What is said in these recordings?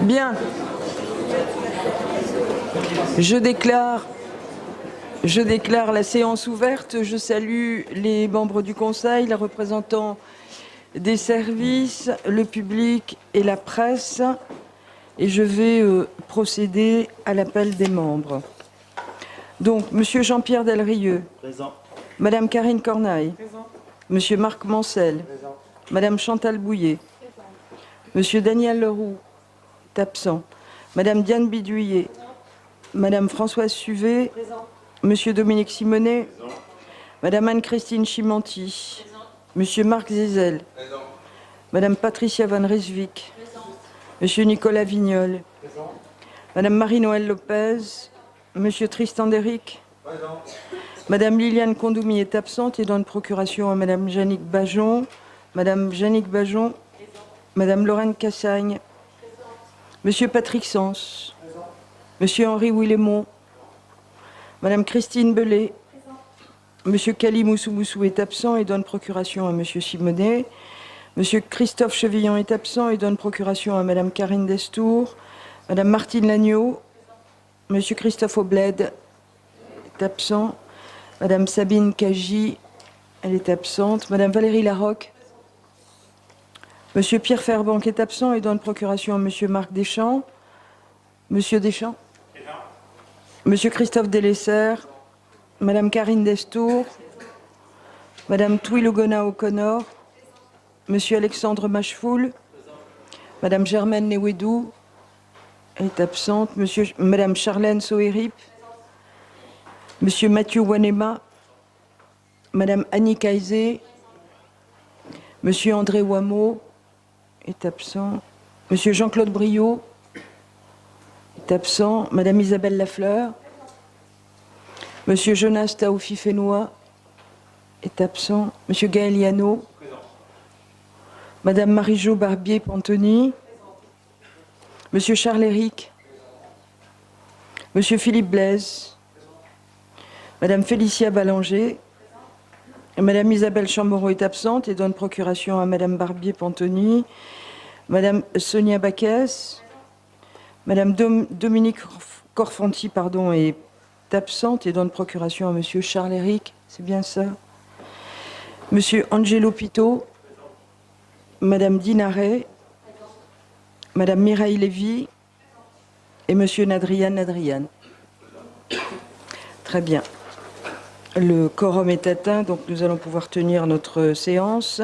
Bien. Je déclare la séance ouverte. Je salue les membres du Conseil, les représentants des services, le public et la presse. Et je vais procéder à l'appel des membres. Donc, Monsieur Jean-Pierre Delrieux. Présent. Madame Karine Cornaille. Présent. Monsieur Marc Mancel. Présent. Madame Chantal Bouillet. Présent. Monsieur Daniel Leroux est absent. Madame Diane Bidouillet. Présent. Madame Françoise Suvet. Présent. Monsieur Dominique Simonet. Présent. Madame Anne-Christine Chimanti. Présent. Monsieur Marc Zézel. Présent. Madame Patricia Van Rijswijk. Monsieur Nicolas Vignol. Présent. Madame Marie-Noëlle Lopez. Monsieur Tristan Deric. Présent. Madame Liliane Condoumi est absente et donne procuration à Madame Jannick Bajon. Madame Jannick Bajon. Madame Lorraine Cassagne. Monsieur Patrick Sens. Monsieur Henri Willemont. Madame Christine Bellet. Monsieur Kali Moussou est absent et donne procuration à Monsieur Simonet. Monsieur Christophe Chevillon est absent et donne procuration à Madame Karine Destour. Madame Martine Lagneau. Monsieur Christophe Aubled est absent. Madame Sabine Kaji, elle est absente. Madame Valérie Larocque. Monsieur Pierre Ferbanc est absent et donne procuration à Monsieur Marc Deschamps. Monsieur Deschamps. Monsieur Christophe Delessert. Madame Karine Destour. Madame Twilogona O'Connor. Monsieur Alexandre Machefoul. Madame Germaine Newedou. Elle est absente. Madame Charlène Sohérip. Monsieur Mathieu Wanema. Madame Annie Kaizé. Monsieur André Wameau est absent. Monsieur Jean-Claude Briot est absent. Madame Isabelle Lafleur. Monsieur Jonas Taoufi-Fénois est absent. Monsieur Gaël Yano. Madame Marie-Jo Barbier-Pantoni. Monsieur Charles-Éric. Monsieur Philippe Blaise. Madame Félicia Ballanger. Madame Isabelle Chamorro est absente et donne procuration à Madame Barbier-Pantoni. Madame Sonia Baquès. Madame Dominique Corfanti est absente et donne procuration à Monsieur Charles-Éric. C'est bien ça. Monsieur Angelo Pito. Madame Dinaret. Madame Mireille Lévy et Monsieur Nadrian. Très bien. Le quorum est atteint, donc nous allons pouvoir tenir notre séance.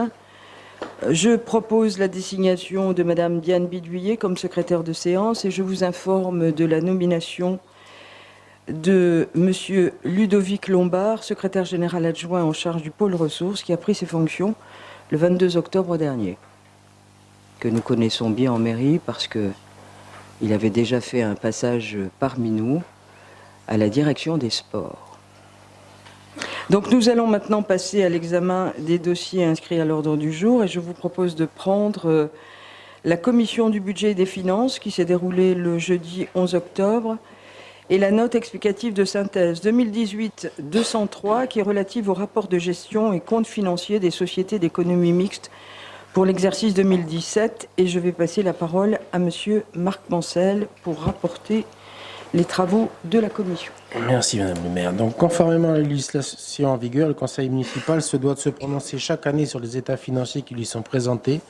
Je propose la désignation de Madame Diane Bidouillet comme secrétaire de séance et je vous informe de la nomination de Monsieur Ludovic Lombard, secrétaire général adjoint en charge du pôle ressources, qui a pris ses fonctions le 22 octobre dernier, que nous connaissons bien en mairie parce qu'il avait déjà fait un passage parmi nous à la direction des sports. Donc nous allons maintenant passer à l'examen des dossiers inscrits à l'ordre du jour et je vous propose de prendre la commission du budget et des finances qui s'est déroulée le jeudi 11 octobre et la note explicative de synthèse 2018-203 qui est relative au rapport de gestion et compte financier des sociétés d'économie mixte pour l'exercice 2017 et je vais passer la parole à Monsieur Marc Mancel pour rapporter les travaux de la commission. Merci Madame le maire. Donc, conformément à la législation en vigueur, le conseil municipal se doit de se prononcer chaque année sur les états financiers qui lui sont présentés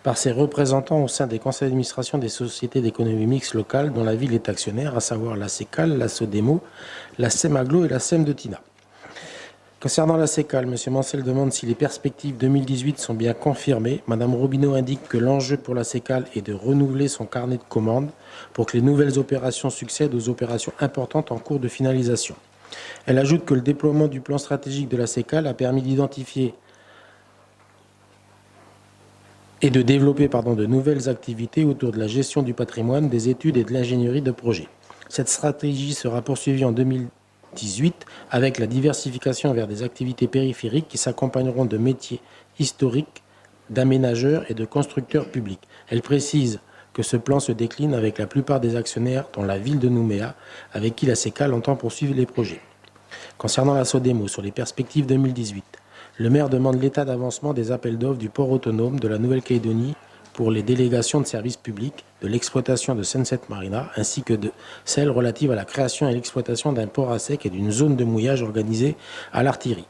par ses représentants au sein des conseils d'administration des sociétés d'économie mixte locales dont la ville est actionnaire, à savoir la CECAL, la SODEMO, la SEMAGLO et la SEM de Tina. Concernant la CECAL, M. Mancel demande si les perspectives 2018 sont bien confirmées. Mme Robineau indique que l'enjeu pour la CECAL est de renouveler son carnet de commandes pour que les nouvelles opérations succèdent aux opérations importantes en cours de finalisation. Elle ajoute que le déploiement du plan stratégique de la CECAL a permis d'identifier et de développer de nouvelles activités autour de la gestion du patrimoine, des études et de l'ingénierie de projet. Cette stratégie sera poursuivie en 2018 avec la diversification vers des activités périphériques qui s'accompagneront de métiers historiques, d'aménageurs et de constructeurs publics. Elle précise que ce plan se décline avec la plupart des actionnaires, dont la ville de Nouméa, avec qui la CECAL entend poursuivre les projets. Concernant la SODEMO, sur les perspectives 2018, le maire demande l'état d'avancement des appels d'offres du port autonome de la Nouvelle-Calédonie pour les délégations de services publics de l'exploitation de Sunset Marina, ainsi que de celles relatives à la création et l'exploitation d'un port à sec et d'une zone de mouillage organisée à l'artillerie.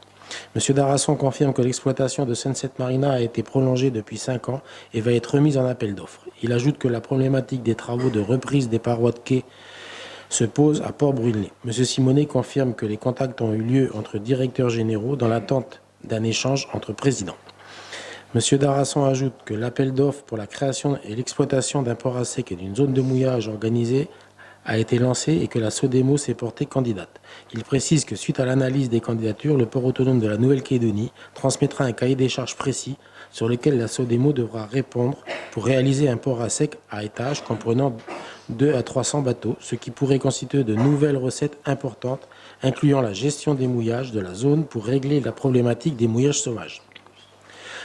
M. Darasson confirme que l'exploitation de Sunset Marina a été prolongée depuis 5 ans et va être remise en appel d'offres. Il ajoute que la problématique des travaux de reprise des parois de quai se pose à Port-Brûlé. M. Simonet confirme que les contacts ont eu lieu entre directeurs généraux dans l'attente d'un échange entre présidents. M. Darasson ajoute que l'appel d'offres pour la création et l'exploitation d'un port à sec et d'une zone de mouillage organisée a été lancé et que la SODEMO s'est portée candidate. Il précise que suite à l'analyse des candidatures, le port autonome de la Nouvelle-Calédonie transmettra un cahier des charges précis sur lequel la SODEMO devra répondre pour réaliser un port à sec à étage comprenant 2 à 300 bateaux, ce qui pourrait constituer de nouvelles recettes importantes, incluant la gestion des mouillages de la zone pour régler la problématique des mouillages sauvages.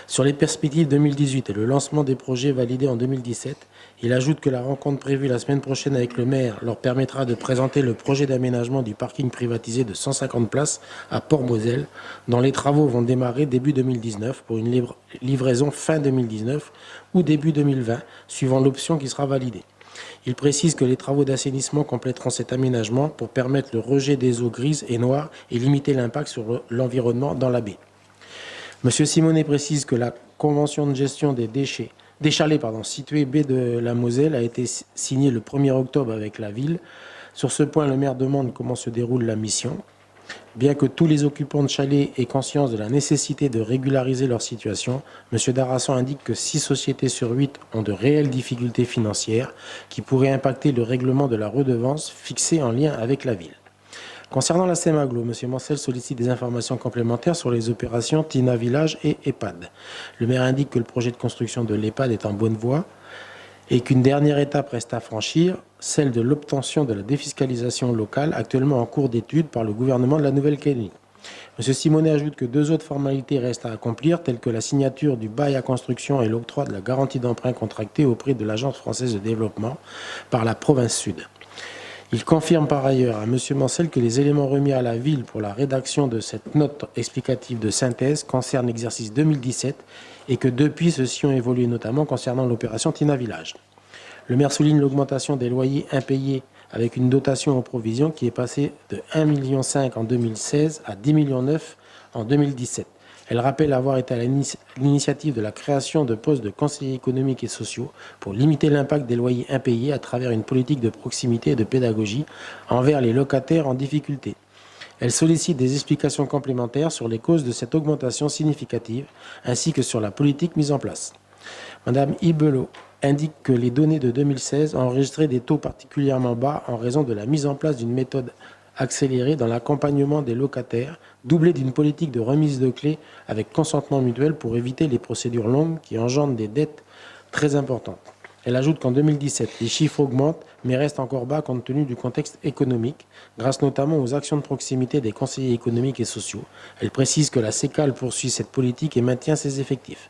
Sur les perspectives 2018 et le lancement des projets validés en 2017, il ajoute que la rencontre prévue la semaine prochaine avec le maire leur permettra de présenter le projet d'aménagement du parking privatisé de 150 places à Port-Moselle, dont les travaux vont démarrer début 2019 pour une livraison fin 2019 ou début 2020, suivant l'option qui sera validée. Il précise que les travaux d'assainissement compléteront cet aménagement pour permettre le rejet des eaux grises et noires et limiter l'impact sur l'environnement dans la baie. M. Simonet précise que la convention de gestion des chalets situés baie de la Moselle a été signée le 1er octobre avec la ville. Sur ce point, le maire demande comment se déroule la mission. Bien que tous les occupants de chalets aient conscience de la nécessité de régulariser leur situation, M. Darasson indique que 6 sociétés sur 8 ont de réelles difficultés financières qui pourraient impacter le règlement de la redevance fixée en lien avec la ville. Concernant la SEMAGLO, M. Mancel sollicite des informations complémentaires sur les opérations Tina Village et EHPAD. Le maire indique que le projet de construction de l'EHPAD est en bonne voie et qu'une dernière étape reste à franchir, celle de l'obtention de la défiscalisation locale, actuellement en cours d'étude par le gouvernement de la Nouvelle-Calédonie. M. Simonet ajoute que 2 autres formalités restent à accomplir, telles que la signature du bail à construction et l'octroi de la garantie d'emprunt contractée auprès de l'Agence française de développement par la province sud. Il confirme par ailleurs à M. Mancel que les éléments remis à la ville pour la rédaction de cette note explicative de synthèse concernent l'exercice 2017 et que depuis, ceux-ci ont évolué notamment concernant l'opération Tina Village. Le maire souligne l'augmentation des loyers impayés avec une dotation aux provisions qui est passée de 1,5 million en 2016 à 10,9 millions en 2017. Elle rappelle avoir été à l'initiative de la création de postes de conseillers économiques et sociaux pour limiter l'impact des loyers impayés à travers une politique de proximité et de pédagogie envers les locataires en difficulté. Elle sollicite des explications complémentaires sur les causes de cette augmentation significative ainsi que sur la politique mise en place. Madame Ibelot indique que les données de 2016 ont enregistré des taux particulièrement bas en raison de la mise en place d'une méthode accélérée dans l'accompagnement des locataires, doublée d'une politique de remise de clés avec consentement mutuel pour éviter les procédures longues qui engendrent des dettes très importantes. Elle ajoute qu'en 2017, les chiffres augmentent, mais restent encore bas compte tenu du contexte économique, grâce notamment aux actions de proximité des conseillers économiques et sociaux. Elle précise que la CECAL poursuit cette politique et maintient ses effectifs.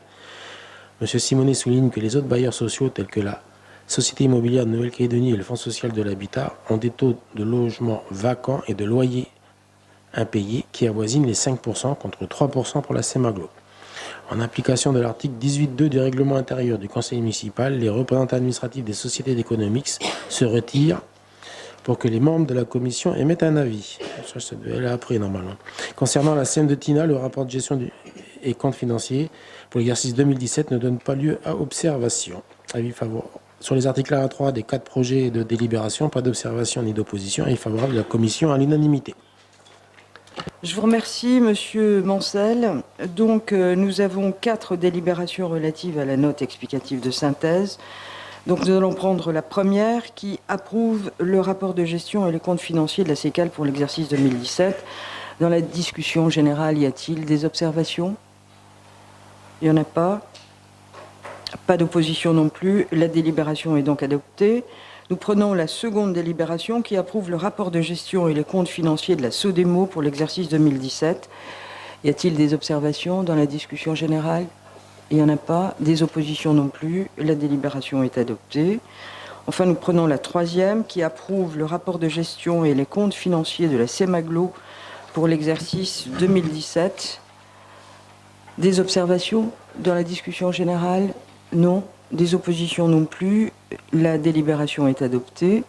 M. Simonet souligne que les autres bailleurs sociaux, tels que la Société immobilière de Nouvelle-Calédonie et le Fonds social de l'habitat, ont des taux de logements vacants et de loyers impayés qui avoisinent les 5% contre 3% pour la SEMAGLO. En application de l'article 18.2 du règlement intérieur du conseil municipal, les représentants administratifs des sociétés d'économie se retirent pour que les membres de la commission émettent un avis. Ça devait aller après, normalement. Concernant la SEM de Tina, le rapport de gestion et compte financier pour l'exercice 2017 ne donne pas lieu à observation. Avis favorable. Sur les articles 1 à 3 des 4 projets de délibération, pas d'observation ni d'opposition. Avis favorable de la commission à l'unanimité. Je vous remercie, Monsieur Mancel. Donc, nous avons 4 délibérations relatives à la note explicative de synthèse. Donc, nous allons prendre la première qui approuve le rapport de gestion et les comptes financiers de la CECAL pour l'exercice 2017. Dans la discussion générale, y a-t-il des observations? Il n'y en a pas. Pas d'opposition non plus. La délibération est donc adoptée. Nous prenons la seconde délibération qui approuve le rapport de gestion et les comptes financiers de la SODEMO pour l'exercice 2017. Y a-t-il des observations dans la discussion générale? Il n'y en a pas. Des oppositions non plus. La délibération est adoptée. Enfin, nous prenons la troisième qui approuve le rapport de gestion et les comptes financiers de la SEMAGLO pour l'exercice 2017. Des observations dans la discussion générale? Non. Des oppositions non plus. La délibération est adoptée.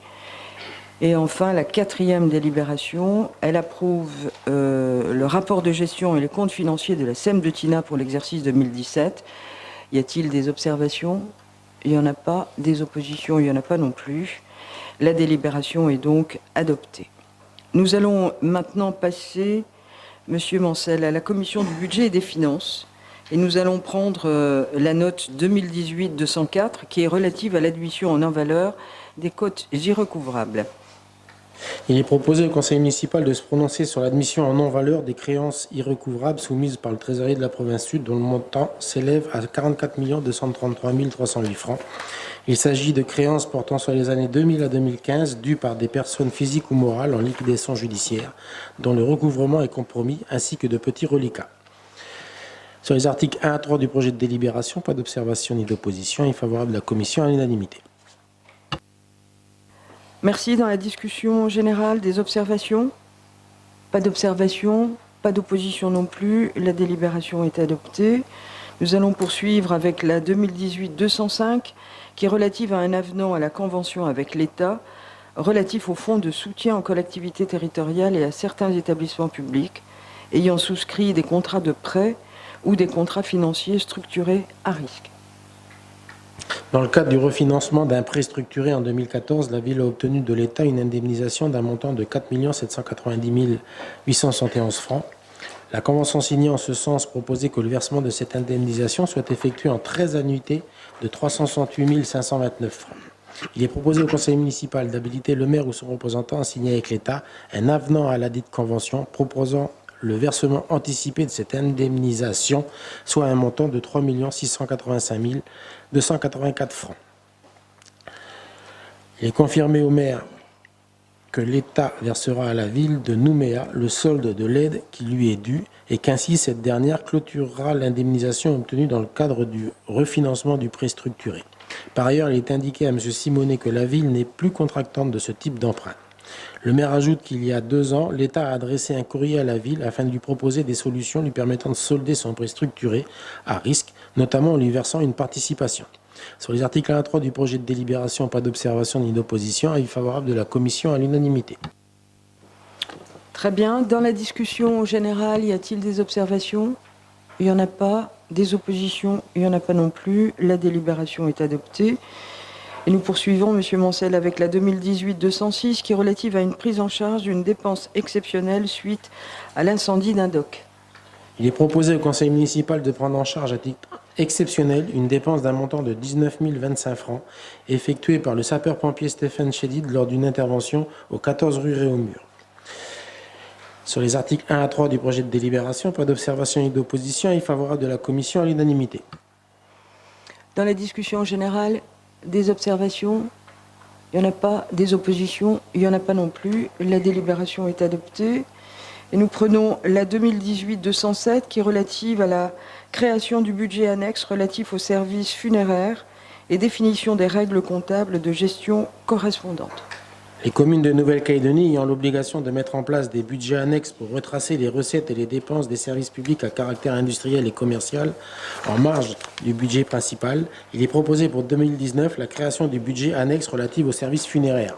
Et enfin, la 4e délibération, elle approuve le rapport de gestion et les comptes financiers de la SEM de Tina pour l'exercice 2017. Y a-t-il des observations? Il n'y en a pas. Des oppositions? Il n'y en a pas non plus. La délibération est donc adoptée. Nous allons maintenant passer, Monsieur Mancel, à la commission du budget et des finances. Et nous allons prendre la note 2018-204 qui est relative à l'admission en valeur des cotes irrecouvrables. Il est proposé au conseil municipal de se prononcer sur l'admission en non-valeur des créances irrecouvrables soumises par le trésorier de la province sud, dont le montant s'élève à 44 233 308 francs. Il s'agit de créances portant sur les années 2000 à 2015 dues par des personnes physiques ou morales en liquidation judiciaire, dont le recouvrement est compromis, ainsi que de petits reliquats. Sur les articles 1 à 3 du projet de délibération, pas d'observation ni d'opposition, est favorable de la commission à l'unanimité. Merci. Dans la discussion générale, des observations? Pas d'observation, pas d'opposition non plus. La délibération est adoptée. Nous allons poursuivre avec la 2018-205 qui est relative à un avenant à la convention avec l'État relatif au fonds de soutien aux collectivités territoriales et à certains établissements publics ayant souscrit des contrats de prêt ou des contrats financiers structurés à risque. Dans le cadre du refinancement d'un prêt structuré en 2014, la ville a obtenu de l'État une indemnisation d'un montant de 4 790 871 francs. La convention signée en ce sens proposait que le versement de cette indemnisation soit effectué en 13 annuités de 368 529 francs. Il est proposé au conseil municipal d'habiliter le maire ou son représentant à signer avec l'État un avenant à la dite convention proposant le versement anticipé de cette indemnisation, soit un montant de 3 685 284 francs. Il est confirmé au maire que l'État versera à la ville de Nouméa le solde de l'aide qui lui est due et qu'ainsi cette dernière clôturera l'indemnisation obtenue dans le cadre du refinancement du prêt structuré. Par ailleurs, il est indiqué à M. Simonet que la ville n'est plus contractante de ce type d'emprunt. Le maire ajoute qu'il y a 2 ans, l'État a adressé un courrier à la ville afin de lui proposer des solutions lui permettant de solder son prêt structuré à risque, notamment en lui versant une participation. Sur les articles 1 à 3 du projet de délibération, pas d'observation ni d'opposition, avis favorable de la commission à l'unanimité. Très bien. Dans la discussion générale, y a-t-il des observations? Il n'y en a pas. Des oppositions? Il n'y en a pas non plus. La délibération est adoptée. Et nous poursuivons, Monsieur Mancel, avec la 2018-206 qui est relative à une prise en charge d'une dépense exceptionnelle suite à l'incendie d'un dock. Il est proposé au conseil municipal de prendre en charge à titre exceptionnel une dépense d'un montant de 19 025 francs effectuée par le sapeur-pompier Stéphane Chédid lors d'une intervention au 14 rue Réaumur. Sur les articles 1 à 3 du projet de délibération, pas d'observation et d'opposition, est favorable de la commission à l'unanimité. Dans la discussion générale, des observations? Il n'y en a pas. Des oppositions? Il n'y en a pas non plus. La délibération est adoptée. Et nous prenons la 2018-207 qui est relative à la création du budget annexe relatif aux services funéraires et définition des règles comptables de gestion correspondantes. Les communes de Nouvelle-Calédonie ayant l'obligation de mettre en place des budgets annexes pour retracer les recettes et les dépenses des services publics à caractère industriel et commercial en marge du budget principal, il est proposé pour 2019 la création du budget annexe relatif aux services funéraires.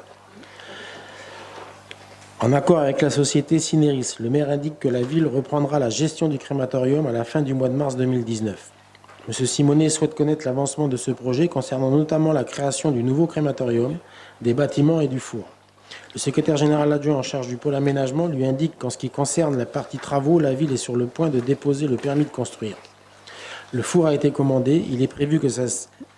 En accord avec la société Cinéris, le maire indique que la ville reprendra la gestion du crématorium à la fin du mois de mars 2019. M. Simonet souhaite connaître l'avancement de ce projet concernant notamment la création du nouveau crématorium, des bâtiments et du four. Le secrétaire général adjoint en charge du pôle aménagement lui indique qu'en ce qui concerne la partie travaux, la ville est sur le point de déposer le permis de construire. Le four a été commandé, il est prévu que sa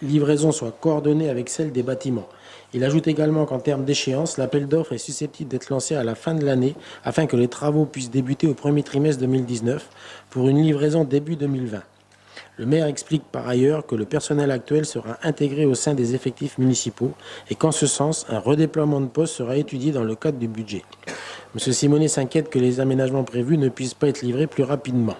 livraison soit coordonnée avec celle des bâtiments. Il ajoute également qu'en termes d'échéance, l'appel d'offres est susceptible d'être lancé à la fin de l'année afin que les travaux puissent débuter au premier trimestre 2019 pour une livraison début 2020. Le maire explique par ailleurs que le personnel actuel sera intégré au sein des effectifs municipaux et qu'en ce sens, un redéploiement de postes sera étudié dans le cadre du budget. M. Simonet s'inquiète que les aménagements prévus ne puissent pas être livrés plus rapidement.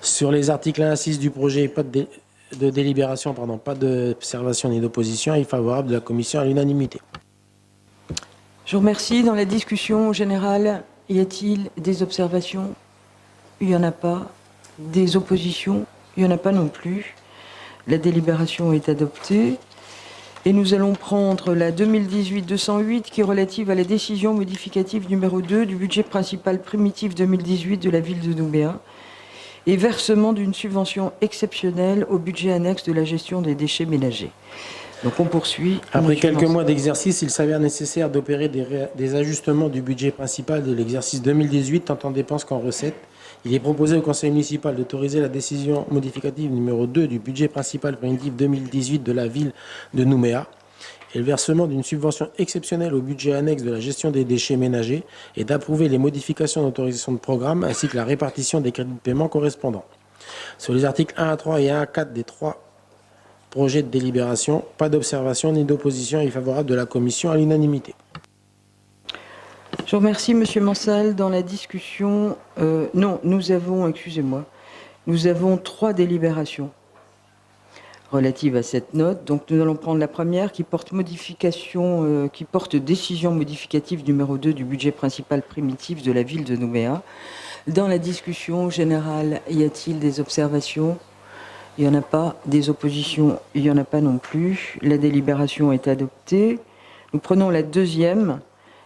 Sur les articles 1 à 6 du projet, pas de délibération, pas d'observation ni d'opposition, est favorable de la commission à l'unanimité. Je vous remercie. Dans la discussion générale, y a-t-il des observations? Il n'y en a pas. Des oppositions? Il n'y en a pas non plus. La délibération est adoptée. Et nous allons prendre la 2018-208 qui est relative à la décision modificative numéro 2 du budget principal primitif 2018 de la ville de Nouméa et versement d'une subvention exceptionnelle au budget annexe de la gestion des déchets ménagers. Donc on poursuit. Après quelques mois d'exercice, il s'avère nécessaire d'opérer des ajustements du budget principal de l'exercice 2018, tant en dépenses qu'en recettes. Il est proposé au conseil municipal d'autoriser la décision modificative numéro 2 du budget principal primitif 2018 de la ville de Nouméa et le versement d'une subvention exceptionnelle au budget annexe de la gestion des déchets ménagers et d'approuver les modifications d'autorisation de programme ainsi que la répartition des crédits de paiement correspondants. Sur les articles 1 à 3 et 1 à 4 des 3 projets de délibération, pas d'observation ni d'opposition est favorable de la commission à l'unanimité. Je vous remercie, Monsieur Mansal. Dans la discussion, nous avons 3 délibérations relatives à cette note. Donc, nous allons prendre la première qui porte décision modificative numéro 2 du budget principal primitif de la ville de Nouméa. Dans la discussion générale, y a-t-il des observations ? Il n'y en a pas. Des oppositions ? Il n'y en a pas non plus. La délibération est adoptée. Nous prenons la deuxième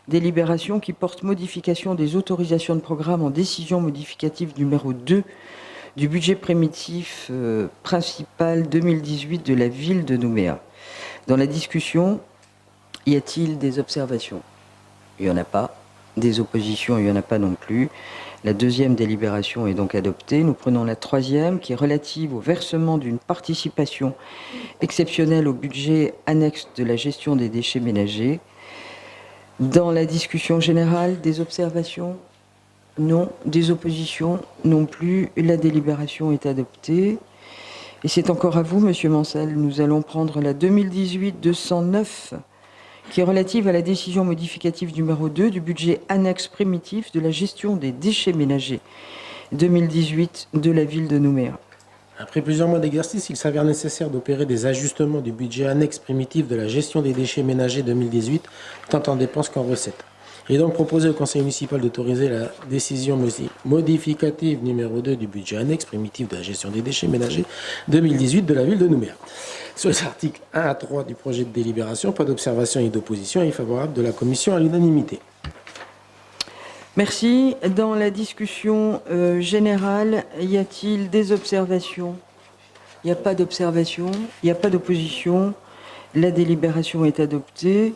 délibération qui porte modification des autorisations de programme en décision modificative numéro 2 du budget primitif principal 2018 de la ville de Nouméa. Dans la discussion, y a-t-il des observations ? Il n'y en a pas. Des oppositions, il n'y en a pas non plus. La deuxième délibération est donc adoptée. Nous prenons la troisième qui est relative au versement d'une participation exceptionnelle au budget annexe de la gestion des déchets ménagers. Dans la discussion générale, des observations ? Non. Des oppositions ? Non plus. La délibération est adoptée. Et c'est encore à vous, Monsieur Mansal. Nous allons prendre la 2018-209, qui est relative à la décision modificative numéro 2 du budget annexe primitif de la gestion des déchets ménagers 2018 de la ville de Nouméa. Après plusieurs mois d'exercice, il s'avère nécessaire d'opérer des ajustements du budget annexe primitif de la gestion des déchets ménagers 2018, tant en dépenses qu'en recettes. Il est donc proposé au conseil municipal d'autoriser la décision modificative numéro 2 du budget annexe primitif de la gestion des déchets ménagers 2018 de la ville de Nouméa. Sur les articles 1 à 3 du projet de délibération, pas d'observation et d'opposition est favorable de la commission à l'unanimité. Merci. Dans la discussion générale, y a-t-il des observations ? Il n'y a pas d'observation, il n'y a pas d'opposition. La délibération est adoptée.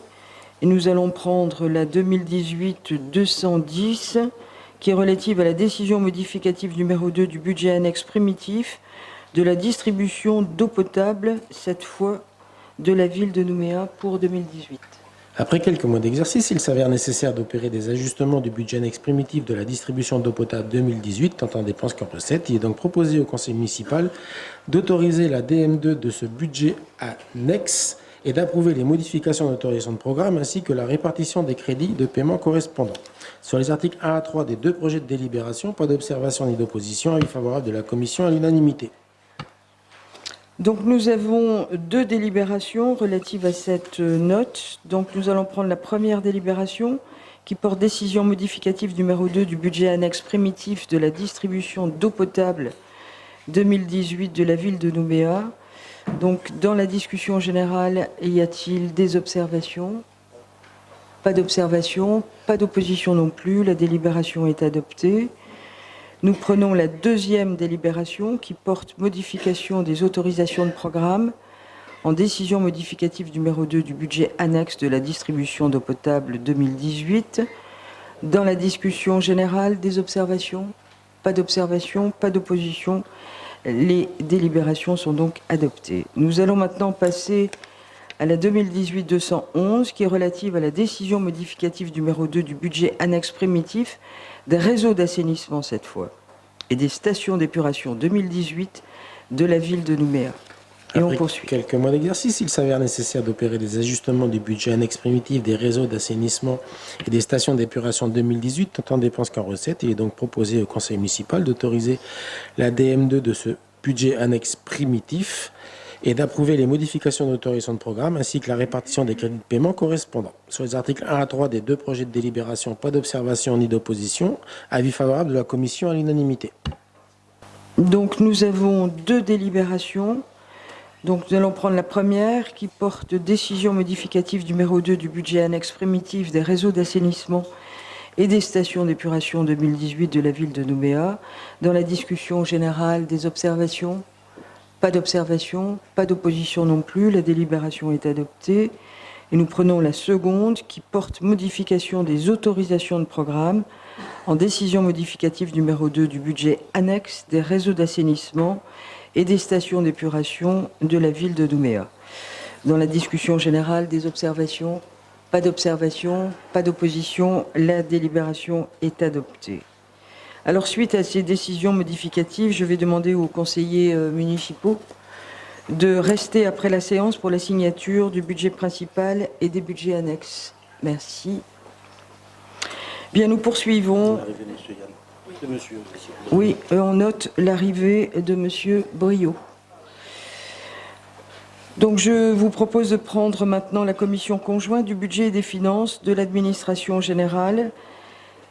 Et nous allons prendre la 2018-210, qui est relative à la décision modificative numéro 2 du budget annexe primitif de la distribution d'eau potable, cette fois de la ville de Nouméa pour 2018. Après quelques mois d'exercice, il s'avère nécessaire d'opérer des ajustements du budget annexe primitif de la distribution d'eau potable 2018, tant en dépenses qu'en recettes. Il est donc proposé au conseil municipal d'autoriser la DM2 de ce budget annexe et d'approuver les modifications d'autorisation de programme ainsi que la répartition des crédits de paiement correspondants. Sur les articles 1 à 3 des 2 projets de délibération, pas d'observation ni d'opposition, avis favorable de la commission à l'unanimité. Donc nous avons 2 délibérations relatives à cette note. Donc nous allons prendre la première délibération qui porte décision modificative numéro 2 du budget annexe primitif de la distribution d'eau potable 2018 de la ville de Nouméa. Donc dans la discussion générale, y a-t-il des observations ? Pas d'observation, pas d'opposition non plus. La délibération est adoptée. Nous prenons la deuxième délibération qui porte modification des autorisations de programme en décision modificative numéro 2 du budget annexe de la distribution d'eau potable 2018. Dans la discussion générale, des observations ? Pas d'observation, pas d'opposition. Les délibérations sont donc adoptées. Nous allons maintenant passer à la 2018-211 qui est relative à la décision modificative numéro 2 du budget annexe primitif des réseaux d'assainissement cette fois et des stations d'épuration 2018 de la ville de Nouméa. Et Après on poursuit. quelques mois d'exercice, il s'avère nécessaire d'opérer des ajustements du budget annexe primitif des réseaux d'assainissement et des stations d'épuration 2018, tant en dépenses qu'en recettes. Il est donc proposé au conseil municipal d'autoriser la DM2 de ce budget annexe primitif et d'approuver les modifications d'autorisation de programme ainsi que la répartition des crédits de paiement correspondants. Sur les articles 1 à 3 des 2 projets de délibération, pas d'observation ni d'opposition, avis favorable de la commission à l'unanimité. Donc nous avons 2 délibérations. Donc nous allons prendre la première qui porte décision modificative numéro 2 du budget annexe primitif des réseaux d'assainissement et des stations d'épuration 2018 de la ville de Nouméa. Dans la discussion générale, des observations? Pas d'observation, pas d'opposition non plus. La délibération est adoptée. Et nous prenons la seconde qui porte modification des autorisations de programme en décision modificative numéro 2 du budget annexe des réseaux d'assainissement et des stations d'épuration de la ville de Nouméa. Dans la discussion générale, des observations? Pas d'observation, pas d'opposition. La délibération est adoptée. Alors, suite à ces décisions modificatives, je vais demander aux conseillers municipaux de rester après la séance pour la signature du budget principal et des budgets annexes. Merci. Bien, nous poursuivons. Oui, on note l'arrivée de Monsieur Briot. Donc, je vous propose de prendre maintenant la commission conjointe du budget et des finances de l'administration générale.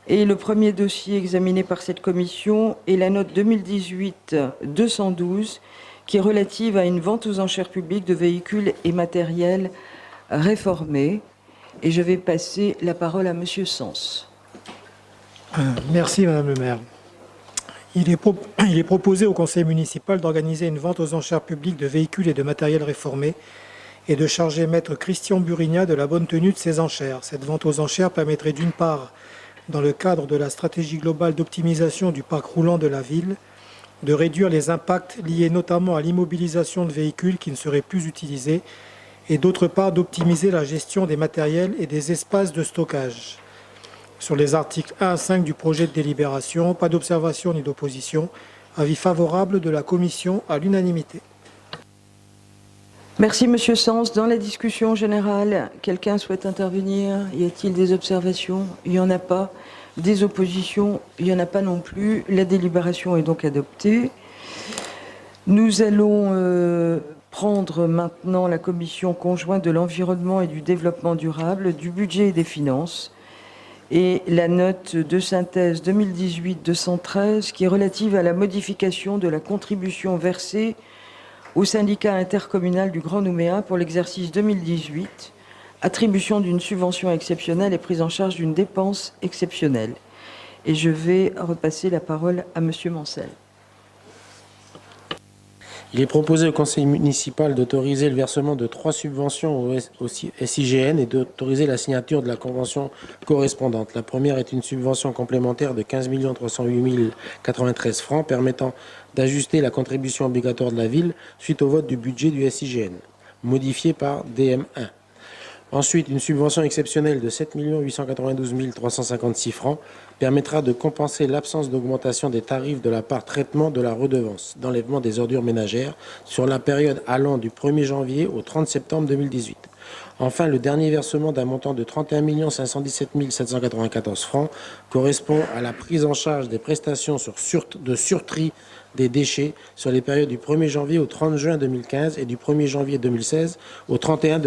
Et le premier dossier examiné par cette commission est la note 2018-212, qui est relative à une vente aux enchères publiques de véhicules et matériels réformés. Et je vais passer la parole à Monsieur Sens. Merci, Madame le maire. Il est proposé au conseil municipal d'organiser une vente aux enchères publiques de véhicules et de matériel réformés et de charger maître Christian Burignat de la bonne tenue de ces enchères. Cette vente aux enchères permettrait d'une part, dans le cadre de la stratégie globale d'optimisation du parc roulant de la ville, de réduire les impacts liés notamment à l'immobilisation de véhicules qui ne seraient plus utilisés, et d'autre part d'optimiser la gestion des matériels et des espaces de stockage. Sur les articles 1 à 5 du projet de délibération, pas d'observation ni d'opposition, avis favorable de la commission à l'unanimité. Merci, Monsieur Sens. Dans la discussion générale, quelqu'un souhaite intervenir? Y a-t-il des observations? Il n'y en a pas. Des oppositions? Il n'y en a pas non plus. La délibération est donc adoptée. Nous allons prendre maintenant la commission conjointe de l'environnement et du développement durable, du budget et des finances, et la note de synthèse 2018-213 qui est relative à la modification de la contribution versée au syndicat intercommunal du Grand Nouméa pour l'exercice 2018, attribution d'une subvention exceptionnelle et prise en charge d'une dépense exceptionnelle. Et je vais repasser la parole à Monsieur Mancel. Il est proposé au conseil municipal d'autoriser le versement de 3 subventions au SIGN et d'autoriser la signature de la convention correspondante. La première est une subvention complémentaire de 15 308 093 francs permettant d'ajuster la contribution obligatoire de la ville suite au vote du budget du SIGN, modifié par DM1. Ensuite, une subvention exceptionnelle de 7 892 356 francs permettra de compenser l'absence d'augmentation des tarifs de la part traitement de la redevance d'enlèvement des ordures ménagères sur la période allant du 1er janvier au 30 septembre 2018. Enfin, le dernier versement d'un montant de 31 517 794 francs correspond à la prise en charge des prestations de surtri des déchets sur les périodes du 1er janvier au 30 juin 2015 et du 1er janvier 2016 au 31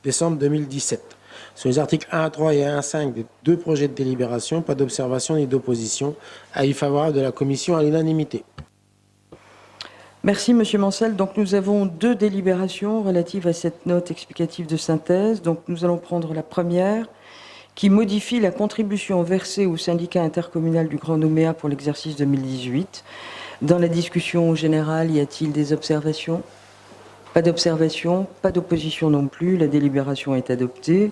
décembre 2017. Sur les articles 1 à 3 et 1 à 5 des deux projets de délibération, pas d'observation ni d'opposition. Avis favorable de la commission à l'unanimité. Merci, Monsieur Mancel. Donc, nous avons deux délibérations relatives à cette note explicative de synthèse. Donc, nous allons prendre la première, qui modifie la contribution versée au syndicat intercommunal du Grand Nouméa pour l'exercice 2018. Dans la discussion générale, y a-t-il des observations? Pas d'observation, pas d'opposition non plus. La délibération est adoptée.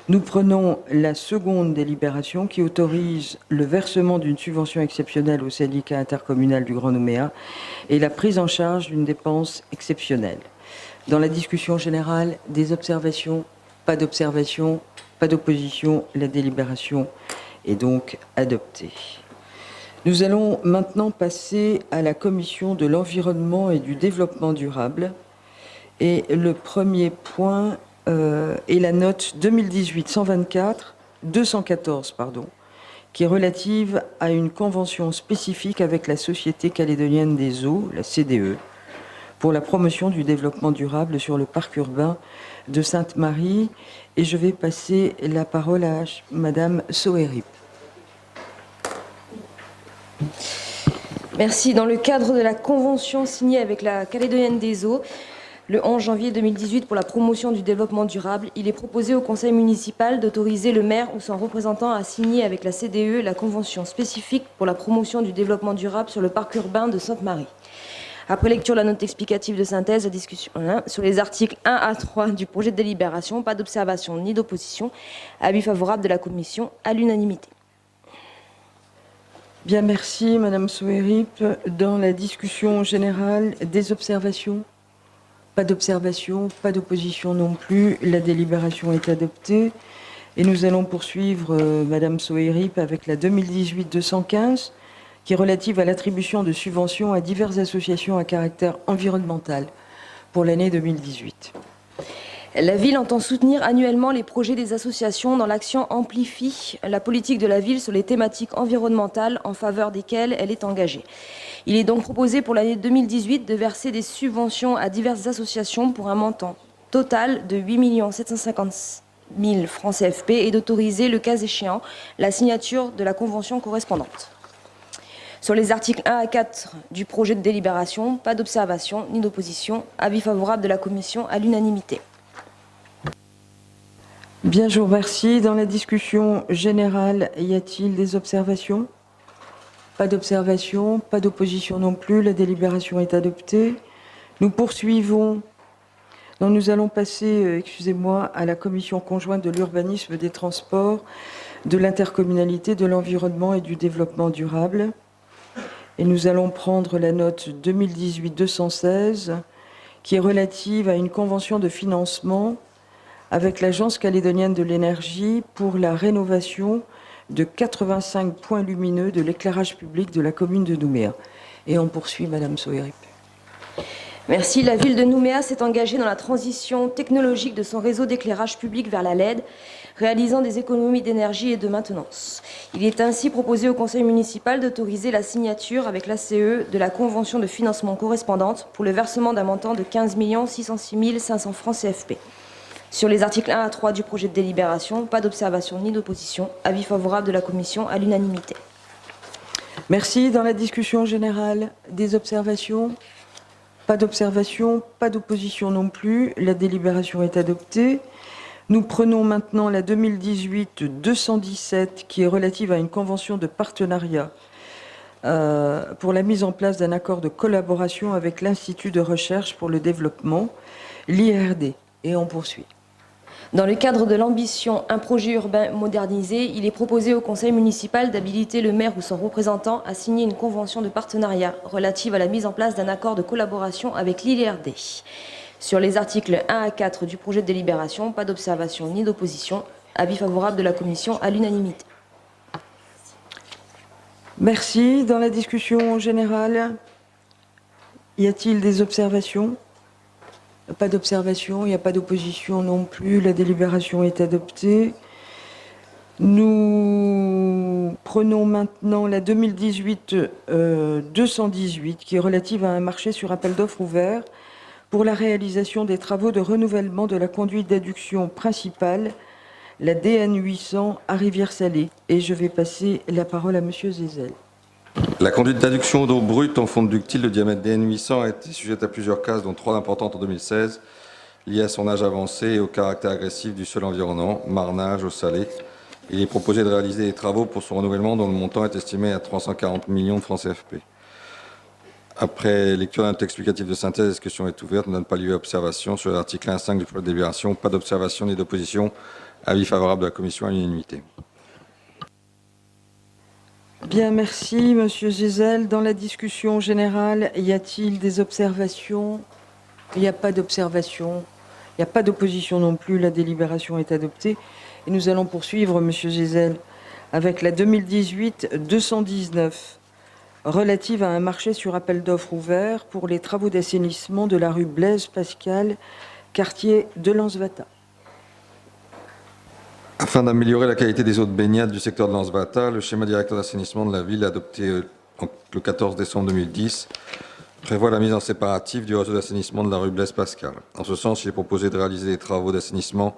Nous prenons la seconde délibération qui autorise le versement d'une subvention exceptionnelle au syndicat intercommunal du Grand Nouméa et la prise en charge d'une dépense exceptionnelle. Dans la discussion générale, des observations, pas d'observation, pas d'opposition. La délibération est donc adoptée. Nous allons maintenant passer à la commission de l'environnement et du développement durable. Et le premier point est la note 2018-214, qui est relative à une convention spécifique avec la Société calédonienne des eaux, la CDE, pour la promotion du développement durable sur le parc urbain de Sainte-Marie. Et je vais passer la parole à Madame Soheri. Merci. Dans le cadre de la convention signée avec la Calédonienne des eaux, le 11 janvier 2018 pour la promotion du développement durable, il est proposé au conseil municipal d'autoriser le maire ou son représentant à signer avec la CDE la convention spécifique pour la promotion du développement durable sur le parc urbain de Sainte-Marie. Après lecture de la note explicative de synthèse, la discussion sur les articles 1 à 3 du projet de délibération, pas d'observation ni d'opposition, avis favorable de la commission à l'unanimité. Bien, merci Madame Soerip. Dans la discussion générale, des observations? Pas d'observation, pas d'opposition non plus. La délibération est adoptée. Et nous allons poursuivre Madame Soerip avec la 2018-215, qui est relative à l'attribution de subventions à diverses associations à caractère environnemental pour l'année 2018. La ville entend soutenir annuellement les projets des associations dans l'action Amplifie, la politique de la ville sur les thématiques environnementales en faveur desquelles elle est engagée. Il est donc proposé pour l'année 2018 de verser des subventions à diverses associations pour un montant total de 8 750 000 francs CFP et d'autoriser, le cas échéant, la signature de la convention correspondante. Sur les articles 1 à 4 du projet de délibération, pas d'observation ni d'opposition, avis favorable de la commission à l'unanimité. Bien, je vous remercie. Dans la discussion générale, y a-t-il des observations? Pas d'observation, pas d'opposition non plus. La délibération est adoptée. Nous poursuivons. Donc nous allons passer, excusez-moi, à la commission conjointe de l'urbanisme, des transports, de l'intercommunalité, de l'environnement et du développement durable. Et nous allons prendre la note 2018-216, qui est relative à une convention de financement avec l'Agence calédonienne de l'énergie pour la rénovation de 85 points lumineux de l'éclairage public de la commune de Nouméa. Et on poursuit, Madame Soerip. Merci. La ville de Nouméa s'est engagée dans la transition technologique de son réseau d'éclairage public vers la LED, réalisant des économies d'énergie et de maintenance. Il est ainsi proposé au conseil municipal d'autoriser la signature avec l'ACE de la convention de financement correspondante pour le versement d'un montant de 15 606 500 francs CFP. Sur les articles 1 à 3 du projet de délibération, pas d'observation ni d'opposition, avis favorable de la commission à l'unanimité. Merci. Dans la discussion générale, des observations? Pas d'observation, pas d'opposition non plus. La délibération est adoptée. Nous prenons maintenant la 2018-217 qui est relative à une convention de partenariat pour la mise en place d'un accord de collaboration avec l'Institut de recherche pour le développement, l'IRD. Et on poursuit. Dans le cadre de l'ambition Un projet urbain modernisé, il est proposé au conseil municipal d'habiliter le maire ou son représentant à signer une convention de partenariat relative à la mise en place d'un accord de collaboration avec l'IRD. Sur les articles 1 à 4 du projet de délibération, pas d'observation ni d'opposition, avis favorable de la commission à l'unanimité. Merci. Dans la discussion générale, y a-t-il des observations? Pas d'observation, il n'y a pas d'opposition non plus. La délibération est adoptée. Nous prenons maintenant la 2018-218 qui est relative à un marché sur appel d'offres ouvert pour la réalisation des travaux de renouvellement de la conduite d'adduction principale, la DN 800 à Rivière-Salée. Et je vais passer la parole à Monsieur Zézel. La conduite d'adduction d'eau brute en fonte ductile de diamètre DN 800 a été sujette à plusieurs cases, dont 3 importantes en 2016, liées à son âge avancé et au caractère agressif du sol environnant, marnage, eau salée. Il est proposé de réaliser des travaux pour son renouvellement dont le montant est estimé à 340 millions de francs CFP. Après lecture d'un texte explicatif de synthèse, la discussion est ouverte. Ne donne pas lieu à observation sur l'article 1 à 5 du projet de délibération. Pas d'observation ni d'opposition. Avis favorable de la commission à l'unanimité. Bien, merci, Monsieur Zézel. Dans la discussion générale, y a-t-il des observations? Il n'y a pas d'observation. Il n'y a pas d'opposition non plus. La délibération est adoptée. Et nous allons poursuivre, Monsieur Zézel, avec la 2018-219, relative à un marché sur appel d'offres ouvert pour les travaux d'assainissement de la rue Blaise Pascal, quartier de Lansvata. Afin d'améliorer la qualité des eaux de baignade du secteur de Lansvata, le schéma directeur d'assainissement de la ville adopté le 14 décembre 2010 prévoit la mise en séparatif du réseau d'assainissement de la rue Blaise Pascal. En ce sens, il est proposé de réaliser des travaux d'assainissement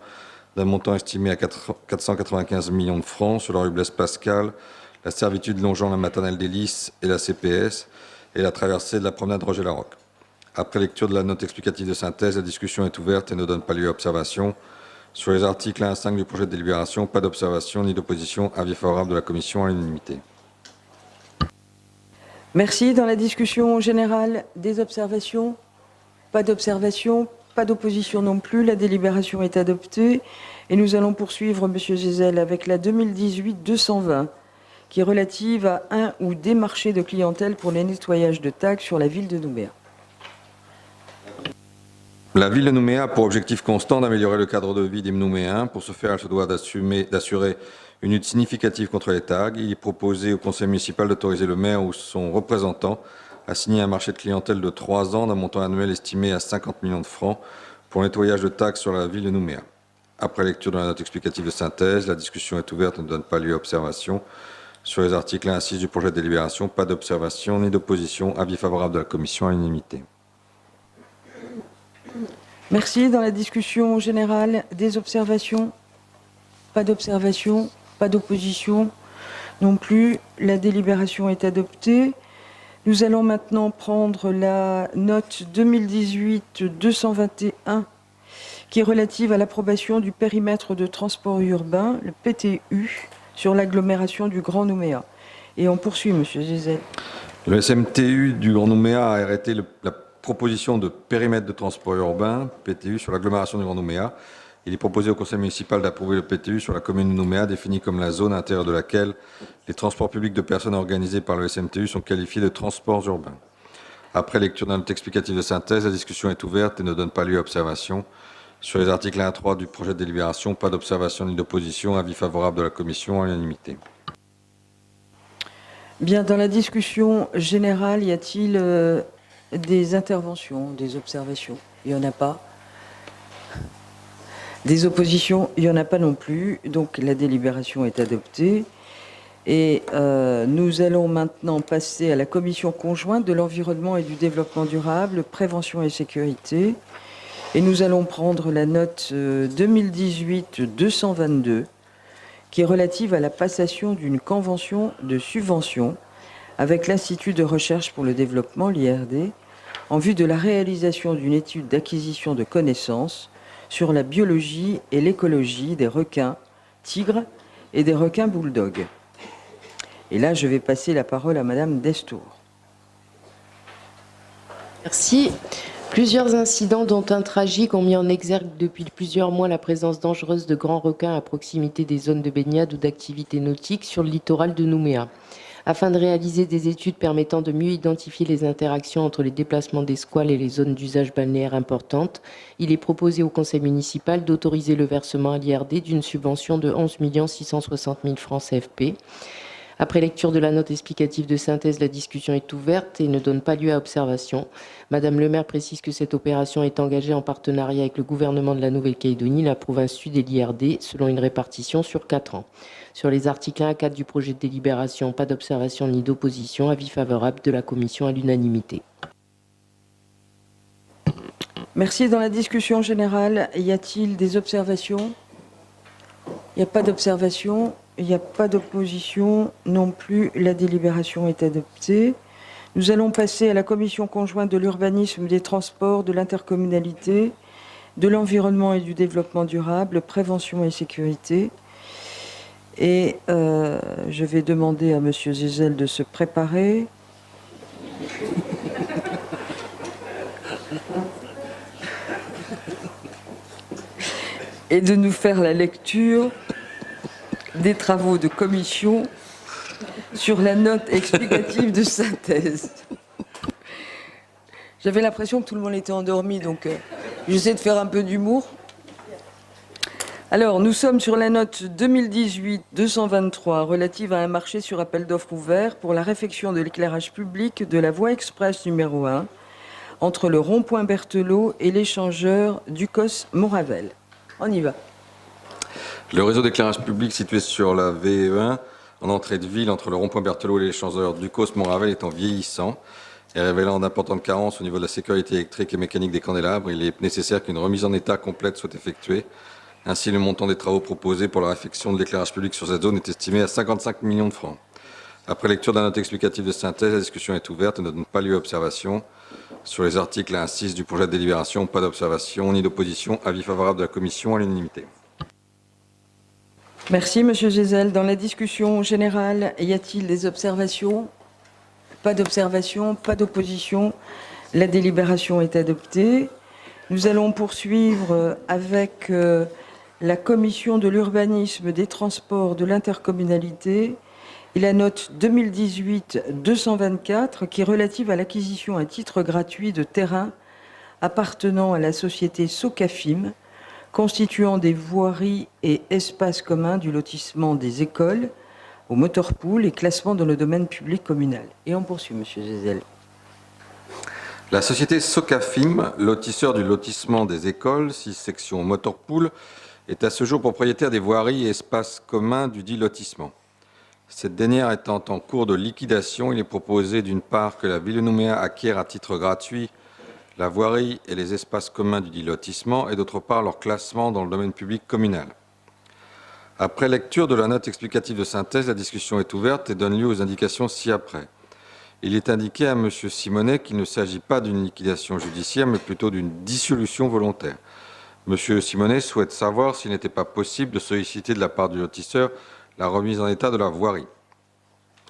d'un montant estimé à 495 millions de francs sur la rue Blaise Pascal, la servitude longeant la maternelle des Lys et la CPS et la traversée de la promenade Roger Larocque. Après lecture de la note explicative de synthèse, la discussion est ouverte et ne donne pas lieu à observation. Sur les articles 1 à 5 du projet de délibération, pas d'observation ni d'opposition. Avis favorable de la commission à l'unanimité. Merci. Dans la discussion générale, des observations? Pas d'observation, pas d'opposition non plus. La délibération est adoptée. Et nous allons poursuivre, Monsieur Gézel, avec la 2018-220, qui est relative à un ou des marchés de clientèle pour les nettoyages de taxes sur la ville de Nouméa. La ville de Nouméa a pour objectif constant d'améliorer le cadre de vie des Nouméens. Pour ce faire, elle se doit d'assurer une lutte significative contre les tags. Il est proposé au conseil municipal d'autoriser le maire ou son représentant à signer un marché de clientèle de 3 ans d'un montant annuel estimé à 50 millions de francs pour le nettoyage de tags sur la ville de Nouméa. Après lecture de la note explicative de synthèse, la discussion est ouverte et ne donne pas lieu à observation. Sur les articles 1 à 6 du projet de délibération, pas d'observation ni d'opposition. Avis favorable de la commission à l'unanimité. Merci. Dans la discussion générale, des observations? Pas d'observation, pas d'opposition non plus. La délibération est adoptée. Nous allons maintenant prendre la note 2018-221 qui est relative à l'approbation du périmètre de transport urbain, le PTU, sur l'agglomération du Grand Nouméa. Et on poursuit, Monsieur Gézel. Le SMTU du Grand Nouméa a arrêté la proposition de périmètre de transport urbain, PTU, sur l'agglomération du Grand Nouméa. Il est proposé au conseil municipal d'approuver le PTU sur la commune de Nouméa, définie comme la zone à l'intérieur de laquelle les transports publics de personnes organisés par le SMTU sont qualifiés de transports urbains. Après lecture d'un note explicatif de synthèse, la discussion est ouverte et ne donne pas lieu à observation. Sur les articles 1 à 3 du projet de délibération, pas d'observation ni d'opposition. Avis favorable de la commission à l'unanimité. Bien, dans la discussion générale, y a-t-il des interventions, des observations? Il n'y en a pas. Des oppositions? Il n'y en a pas non plus. Donc la délibération est adoptée. Et nous allons maintenant passer à la commission conjointe de l'environnement et du développement durable, prévention et sécurité. Et nous allons prendre la note 2018-222 qui est relative à la passation d'une convention de subvention avec l'Institut de recherche pour le développement, l'IRD, en vue de la réalisation d'une étude d'acquisition de connaissances sur la biologie et l'écologie des requins tigres et des requins bulldogs. Et là, je vais passer la parole à Madame Destour. Merci. Plusieurs incidents, dont un tragique, ont mis en exergue depuis plusieurs mois la présence dangereuse de grands requins à proximité des zones de baignade ou d'activité nautique sur le littoral de Nouméa. Afin de réaliser des études permettant de mieux identifier les interactions entre les déplacements des squales et les zones d'usage balnéaire importantes, il est proposé au conseil municipal d'autoriser le versement à l'IRD d'une subvention de 11 660 000 francs CFP. Après lecture de la note explicative de synthèse, la discussion est ouverte et ne donne pas lieu à observation. Madame le maire précise que cette opération est engagée en partenariat avec le gouvernement de la Nouvelle-Calédonie, la province sud et l'IRD, selon une répartition sur 4 ans. Sur les articles 1 à 4 du projet de délibération, pas d'observation ni d'opposition. Avis favorable de la commission à l'unanimité. Merci. Dans la discussion générale, y a-t-il des observations? Il n'y a pas d'observation. Il n'y a pas d'opposition non plus. La délibération est adoptée. Nous allons passer à la commission conjointe de l'urbanisme, des transports, de l'intercommunalité, de l'environnement et du développement durable, prévention et sécurité. Et je vais demander à Monsieur Gézel de se préparer. Et de nous faire la lecture des travaux de commission sur la note explicative de synthèse. J'avais l'impression que tout le monde était endormi, donc j'essaie de faire un peu d'humour. Alors, nous sommes sur la note 2018-223 relative à un marché sur appel d'offres ouvert pour la réfection de l'éclairage public de la voie express numéro 1 entre le rond-point Berthelot et l'échangeur Ducos-Moravel. On y va. Le réseau d'éclairage public situé sur la VE1 en entrée de ville entre le rond-point Berthelot et l'échangeur Ducos-Moravel étant vieillissant et révélant d'importantes carences au niveau de la sécurité électrique et mécanique des candélabres, il est nécessaire qu'une remise en état complète soit effectuée. Ainsi, le montant des travaux proposés pour la réfection de l'éclairage public sur cette zone est estimé à 55 millions de francs. Après lecture d'un note explicatif de synthèse, la discussion est ouverte et ne donne pas lieu à observation. Sur les articles 1 à 6 du projet de délibération, pas d'observation ni d'opposition. Avis favorable de la commission à l'unanimité. Merci, Monsieur Gézel. Dans la discussion générale, y a-t-il des observations? Pas d'observation, pas d'opposition. La délibération est adoptée. Nous allons poursuivre avec la commission de l'urbanisme, des transports, de l'intercommunalité et la note 2018-224 qui est relative à l'acquisition à titre gratuit de terrains appartenant à la société Socafim, constituant des voiries et espaces communs du lotissement des écoles, au motorpool et classement dans le domaine public communal. Et on poursuit, Monsieur Gézel. La société Socafim, lotisseur du lotissement des écoles, 6 sections motorpool, est à ce jour propriétaire des voiries et espaces communs du dit lotissement. Cette dernière étant en cours de liquidation, il est proposé d'une part que la ville de Nouméa acquiert à titre gratuit la voirie et les espaces communs du dit lotissement et d'autre part leur classement dans le domaine public communal. Après lecture de la note explicative de synthèse, la discussion est ouverte et donne lieu aux indications ci-après. Il est indiqué à M. Simonet qu'il ne s'agit pas d'une liquidation judiciaire, mais plutôt d'une dissolution volontaire. M. Simonet souhaite savoir s'il n'était pas possible de solliciter de la part du lotisseur la remise en état de la voirie.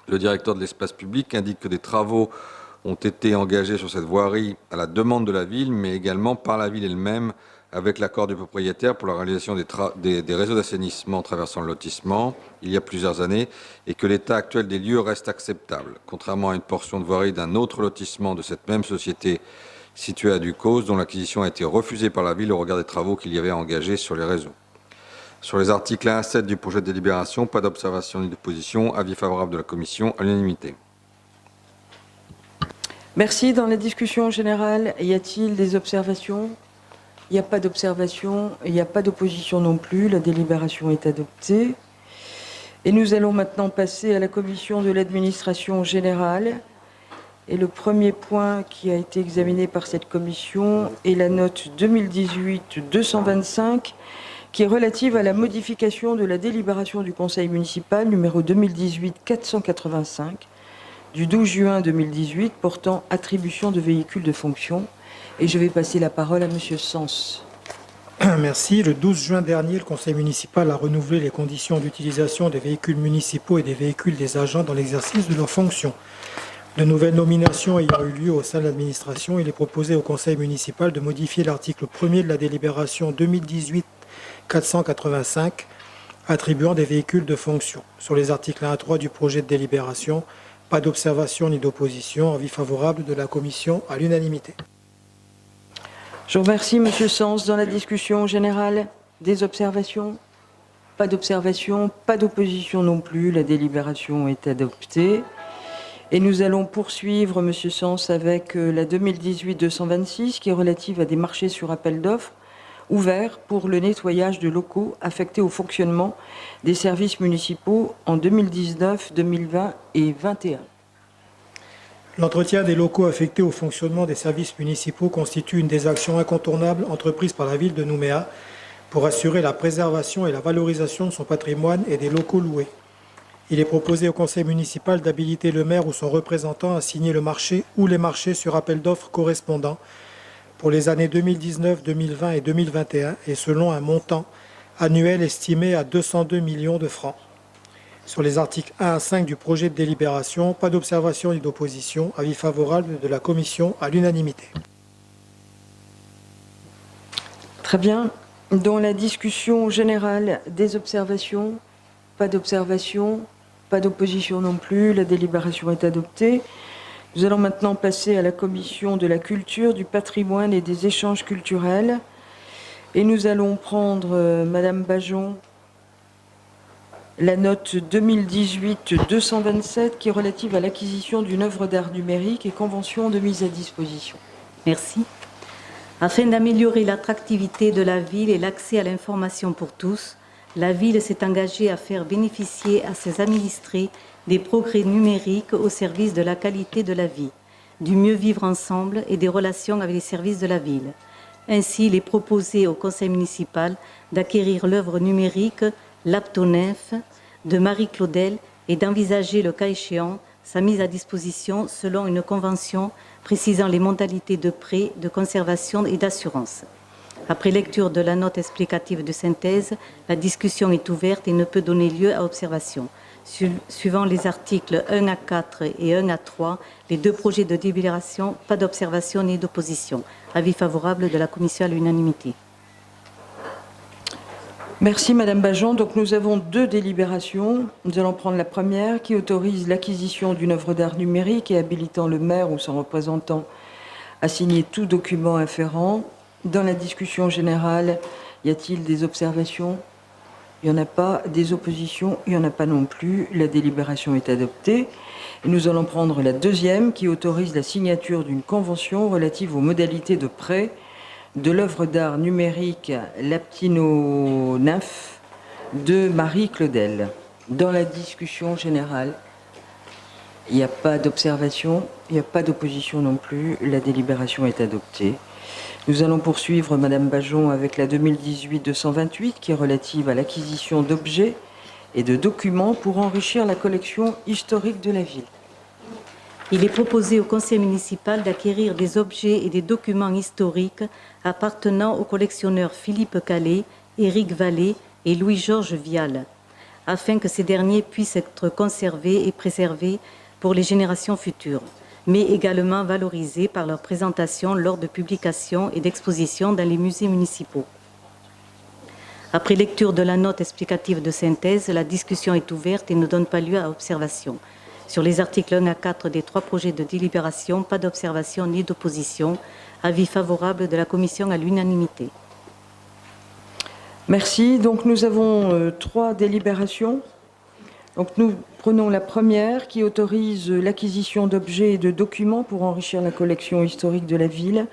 Le directeur de l'espace public indique que des travaux ont été engagés sur cette voirie à la demande de la ville, mais également par la ville elle-même, avec l'accord du propriétaire pour la réalisation des réseaux d'assainissement traversant le lotissement il y a plusieurs années, et que l'état actuel des lieux reste acceptable, contrairement à une portion de voirie d'un autre lotissement de cette même société située à Ducos, dont l'acquisition a été refusée par la ville au regard des travaux qu'il y avait engagés sur les réseaux. Sur les articles 1 à 7 du projet de délibération, pas d'observation ni d'opposition. Avis favorable de la commission à l'unanimité. Merci. Dans la discussion générale, y a-t-il des observations? Il n'y a pas d'observation, il n'y a pas d'opposition non plus. La délibération est adoptée. Et nous allons maintenant passer à la commission de l'administration générale. Et le premier point qui a été examiné par cette commission est la note 2018-225 qui est relative à la modification de la délibération du conseil municipal numéro 2018-485 du 12 juin 2018 portant attribution de véhicules de fonction. Et je vais passer la parole à Monsieur Sens. Merci. Le 12 juin dernier, le conseil municipal a renouvelé les conditions d'utilisation des véhicules municipaux et des véhicules des agents dans l'exercice de leurs fonctions. De nouvelles nominations ayant eu lieu au sein de l'administration, il est proposé au conseil municipal de modifier l'article 1er de la délibération 2018-485 attribuant des véhicules de fonction. Sur les articles 1 à 3 du projet de délibération, pas d'observation ni d'opposition. Avis favorable de la commission à l'unanimité. Je vous remercie, Monsieur Sens. Dans la discussion générale, des observations? Pas d'observation, pas d'opposition non plus. La délibération est adoptée. Et nous allons poursuivre, Monsieur Sens, avec la 2018-226 qui est relative à des marchés sur appel d'offres ouverts pour le nettoyage de locaux affectés au fonctionnement des services municipaux en 2019, 2020 et 2021. L'entretien des locaux affectés au fonctionnement des services municipaux constitue une des actions incontournables entreprises par la ville de Nouméa pour assurer la préservation et la valorisation de son patrimoine et des locaux loués. Il est proposé au conseil municipal d'habiliter le maire ou son représentant à signer le marché ou les marchés sur appel d'offres correspondants pour les années 2019, 2020 et 2021 et selon un montant annuel estimé à 202 millions de francs. Sur les articles 1 à 5 du projet de délibération, pas d'observation ni d'opposition. Avis favorable de la commission à l'unanimité. Très bien. Dans la discussion générale, des observations? Pas d'observation, pas d'opposition non plus. La délibération est adoptée. Nous allons maintenant passer à la commission de la culture, du patrimoine et des échanges culturels. Et nous allons prendre, Madame Bajon, la note 2018-227 qui est relative à l'acquisition d'une œuvre d'art numérique et convention de mise à disposition. Merci. Afin d'améliorer l'attractivité de la ville et l'accès à l'information pour tous, la ville s'est engagée à faire bénéficier à ses administrés des progrès numériques au service de la qualité de la vie, du mieux vivre ensemble et des relations avec les services de la ville. Ainsi, il est proposé au conseil municipal d'acquérir l'œuvre numérique L'Aptonef de Marie Claudel et d'envisager, le cas échéant, sa mise à disposition selon une convention précisant les modalités de prêt, de conservation et d'assurance. Après lecture de la note explicative de synthèse, la discussion est ouverte et ne peut donner lieu à observation. Suivant les articles 1 à 4 et 1 à 3, les deux projets de délibération, pas d'observation ni d'opposition. Avis favorable de la Commission à l'unanimité. Merci Madame Bajon. Donc nous avons deux délibérations. Nous allons prendre la première qui autorise l'acquisition d'une œuvre d'art numérique et habilitant le maire ou son représentant à signer tout document afférent. Dans la discussion générale, y a-t-il des observations? Il n'y en a pas. Des oppositions? Il n'y en a pas non plus. La délibération est adoptée. Et nous allons prendre la deuxième qui autorise la signature d'une convention relative aux modalités de prêt de l'œuvre d'art numérique Laptino-Nymphe de Marie Claudel. Dans la discussion générale, il n'y a pas d'observation, il n'y a pas d'opposition non plus. La délibération est adoptée. Nous allons poursuivre, Madame Bajon, avec la 2018-228 qui est relative à l'acquisition d'objets et de documents pour enrichir la collection historique de la ville. Il est proposé au Conseil municipal d'acquérir des objets et des documents historiques appartenant aux collectionneurs Philippe Calais, Éric Vallée et Louis-Georges Vial, afin que ces derniers puissent être conservés et préservés pour les générations futures, mais également valorisés par leur présentation lors de publications et d'expositions dans les musées municipaux. Après lecture de la note explicative de synthèse, la discussion est ouverte et ne donne pas lieu à observation. Sur les articles 1 à 4 des trois projets de délibération, pas d'observation ni d'opposition. Avis favorable de la Commission à l'unanimité. Merci. Donc nous avons trois délibérations. Donc nous prenons la première qui autorise l'acquisition d'objets et de documents pour enrichir la collection historique de la ville.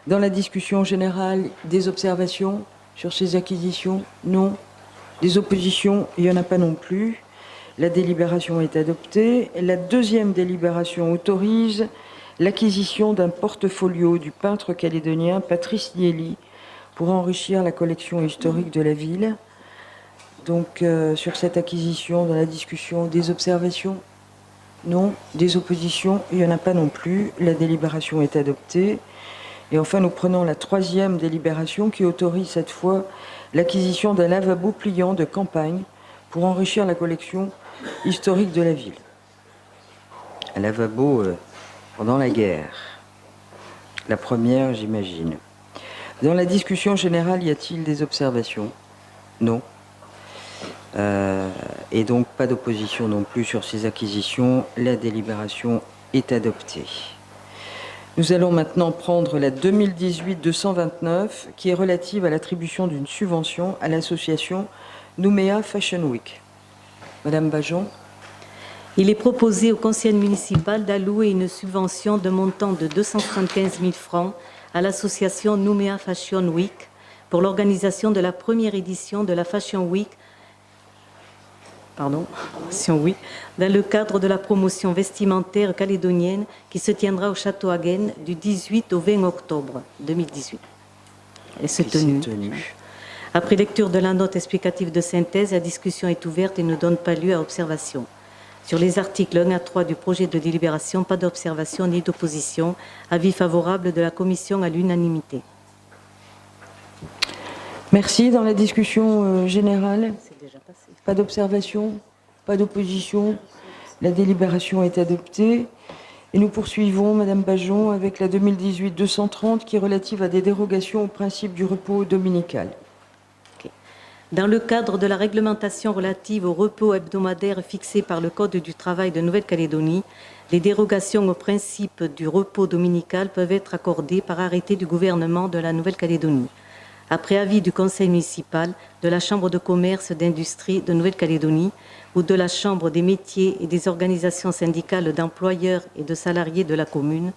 Dans la discussion générale, des observations sur ces acquisitions? Non. Des oppositions? Il n'y en a pas non plus. La délibération est adoptée. La deuxième délibération autorise l'acquisition d'un portfolio du peintre calédonien Patrice Nieli pour enrichir la collection historique de la ville. Donc, sur cette acquisition, dans la discussion, des observations? Non. Des oppositions? Il n'y en a pas non plus. La délibération est adoptée. Et enfin, nous prenons la troisième délibération qui autorise cette fois l'acquisition d'un lavabo pliant de campagne pour enrichir la collection historique de la ville. Un lavabo pendant la guerre. La première, j'imagine. Dans la discussion générale, y a-t-il des observations? Non. Et donc pas d'opposition non plus sur ces acquisitions. La délibération est adoptée. Nous allons maintenant prendre la 2018-229 qui est relative à l'attribution d'une subvention à l'association Nouméa Fashion Week. Madame Bajon. Il est proposé au conseil municipal d'allouer une subvention de montant de 275 000 francs à l'association Nouméa Fashion Week pour l'organisation de la première édition de la Fashion Week, dans le cadre de la promotion vestimentaire calédonienne qui se tiendra au Château Hagen du 18 au 20 octobre 2018. Et c'est tenu. Après lecture de la note explicative de synthèse, la discussion est ouverte et ne donne pas lieu à observation. Sur les articles 1 à 3 du projet de délibération, pas d'observation ni d'opposition. Avis favorable de la Commission à l'unanimité. Merci. Dans la discussion générale, pas d'observation, pas d'opposition. La délibération est adoptée. Et nous poursuivons, Madame Bajon, avec la 2018-230 qui est relative à des dérogations au principe du repos dominical. Dans le cadre de la réglementation relative au repos hebdomadaire fixé par le Code du travail de Nouvelle-Calédonie, les dérogations au principe du repos dominical peuvent être accordées par arrêté du gouvernement de la Nouvelle-Calédonie. Après avis du Conseil municipal, de la Chambre de commerce et d'industrie de Nouvelle-Calédonie ou de la Chambre des métiers et des organisations syndicales d'employeurs et de salariés de la commune,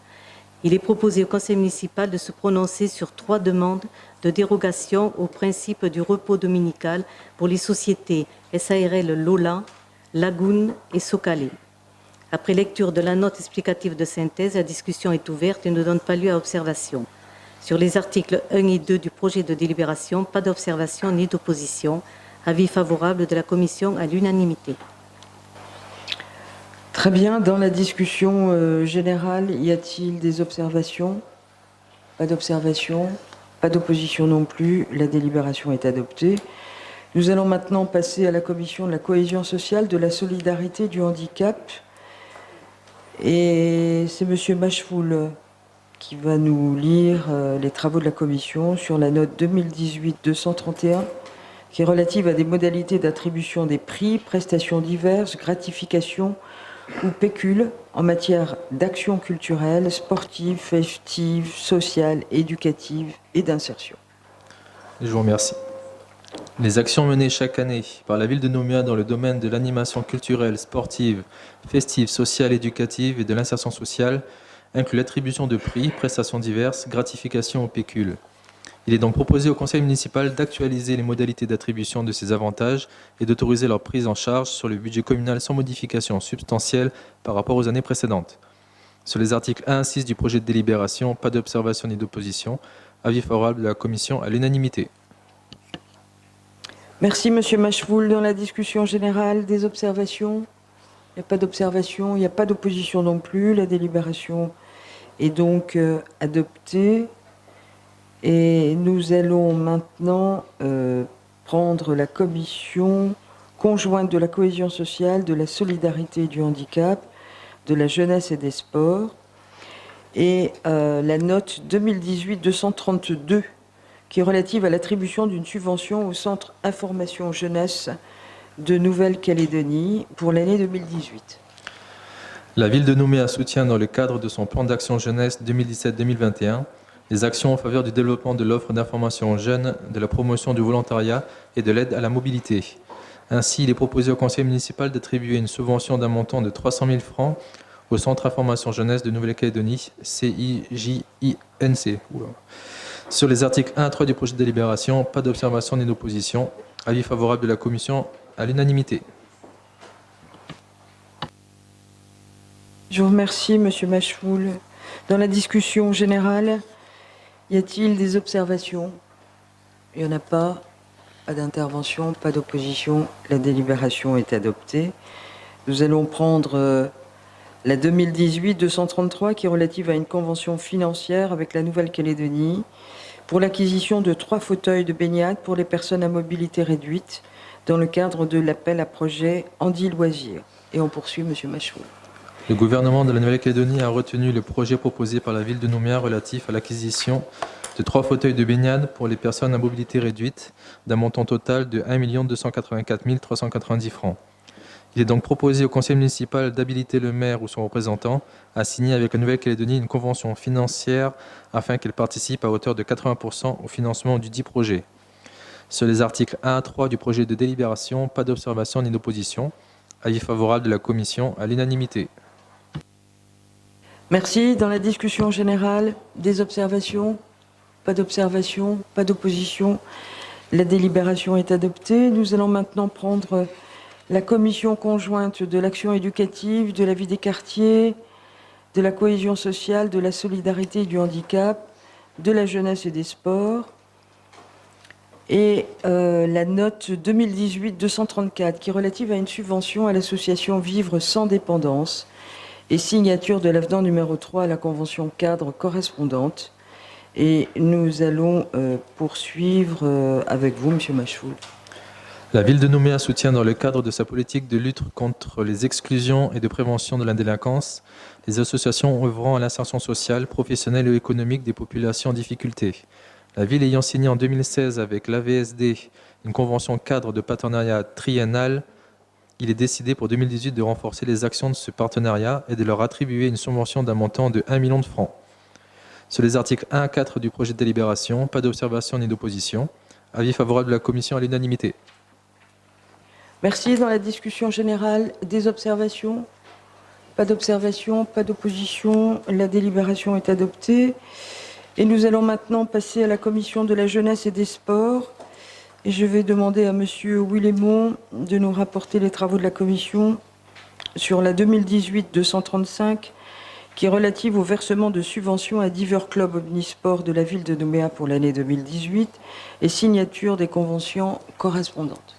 il est proposé au Conseil municipal de se prononcer sur 3 demandes de dérogation au principe du repos dominical pour les sociétés SARL Lola, Lagoon et Socalé. Après lecture de la note explicative de synthèse, la discussion est ouverte et ne donne pas lieu à observation. Sur les articles 1 et 2 du projet de délibération, pas d'observation ni d'opposition. Avis favorable de la Commission à l'unanimité. Très bien. Dans la discussion générale, y a-t-il des observations? Pas d'observation, pas d'opposition non plus. La délibération est adoptée. Nous allons maintenant passer à la commission de la cohésion sociale, de la solidarité et du handicap. Et c'est Monsieur Machefoul qui va nous lire les travaux de la commission sur la note 2018-231 qui est relative à des modalités d'attribution des prix, prestations diverses, gratifications ou pécules en matière d'actions culturelles, sportives, festives, sociales, éducatives et d'insertion. Je vous remercie. Les actions menées chaque année par la ville de Nouméa dans le domaine de l'animation culturelle, sportive, festive, sociale, éducative et de l'insertion sociale incluent l'attribution de prix, prestations diverses, gratifications ou pécules. Il est donc proposé au conseil municipal d'actualiser les modalités d'attribution de ces avantages et d'autoriser leur prise en charge sur le budget communal sans modification substantielle par rapport aux années précédentes. Sur les articles 1 à 6 du projet de délibération, pas d'observation ni d'opposition. Avis favorable de la commission à l'unanimité. Merci Monsieur Machefoul. Dans la discussion générale, des observations? Il n'y a pas d'observation, il n'y a pas d'opposition non plus. La délibération est donc adoptée. Et nous allons maintenant prendre la commission conjointe de la cohésion sociale, de la solidarité et du handicap, de la jeunesse et des sports, et la note 2018-232 qui est relative à l'attribution d'une subvention au Centre Information Jeunesse de Nouvelle-Calédonie pour l'année 2018. La ville de Nouméa soutient dans le cadre de son plan d'action jeunesse 2017-2021 les actions en faveur du développement de l'offre d'information aux jeunes, de la promotion du volontariat et de l'aide à la mobilité. Ainsi, il est proposé au conseil municipal d'attribuer une subvention d'un montant de 300 000 francs au Centre Information Jeunesse de Nouvelle-Calédonie, CIJINC. Sur les articles 1 à 3 du projet de délibération, pas d'observation ni d'opposition. Avis favorable de la commission à l'unanimité. Je vous remercie, Monsieur Machefoul. Dans la discussion générale, y a-t-il des observations? Il n'y en a pas. Pas d'intervention, pas d'opposition. La délibération est adoptée. Nous allons prendre la 2018-233 qui est relative à une convention financière avec la Nouvelle-Calédonie pour l'acquisition de 3 fauteuils de baignade pour les personnes à mobilité réduite dans le cadre de l'appel à projet Handi Loisirs. Et on poursuit, Monsieur Machefoul. Le gouvernement de la Nouvelle-Calédonie a retenu le projet proposé par la ville de Nouméa relatif à l'acquisition de 3 fauteuils de baignade pour les personnes à mobilité réduite d'un montant total de 1 284 390 francs. Il est donc proposé au conseil municipal d'habiliter le maire ou son représentant à signer avec la Nouvelle-Calédonie une convention financière afin qu'elle participe à hauteur de 80% au financement du dit projet. Sur les articles 1 à 3 du projet de délibération, pas d'observation ni d'opposition. Avis favorable de la commission à l'unanimité. Merci. Dans la discussion générale, des observations? Pas d'observation, pas d'opposition. La délibération est adoptée. Nous allons maintenant prendre la commission conjointe de l'action éducative, de la vie des quartiers, de la cohésion sociale, de la solidarité et du handicap, de la jeunesse et des sports, et la note 2018-234 qui est relative à une subvention à l'association Vivre sans dépendance et signature de l'avenant numéro 3 à la convention cadre correspondante. Et nous allons poursuivre avec vous, Monsieur Machefoul. La ville de Nouméa soutient dans le cadre de sa politique de lutte contre les exclusions et de prévention de la délinquance les associations œuvrant à l'insertion sociale, professionnelle et économique des populations en difficulté. La ville ayant signé en 2016 avec l'AVSD une convention cadre de partenariat triennal, il est décidé pour 2018 de renforcer les actions de ce partenariat et de leur attribuer une subvention d'un montant de 1 million de francs. Sur les articles 1 à 4 du projet de délibération, pas d'observation ni d'opposition. Avis favorable de la commission à l'unanimité. Merci. Dans la discussion générale, des observations? Pas d'observation, pas d'opposition. La délibération est adoptée. Et nous allons maintenant passer à la commission de la jeunesse et des sports. Et je vais demander à Monsieur Willemont de nous rapporter les travaux de la commission sur la 2018-235 qui est relative au versement de subventions à divers clubs omnisports de la ville de Nouméa pour l'année 2018 et signature des conventions correspondantes.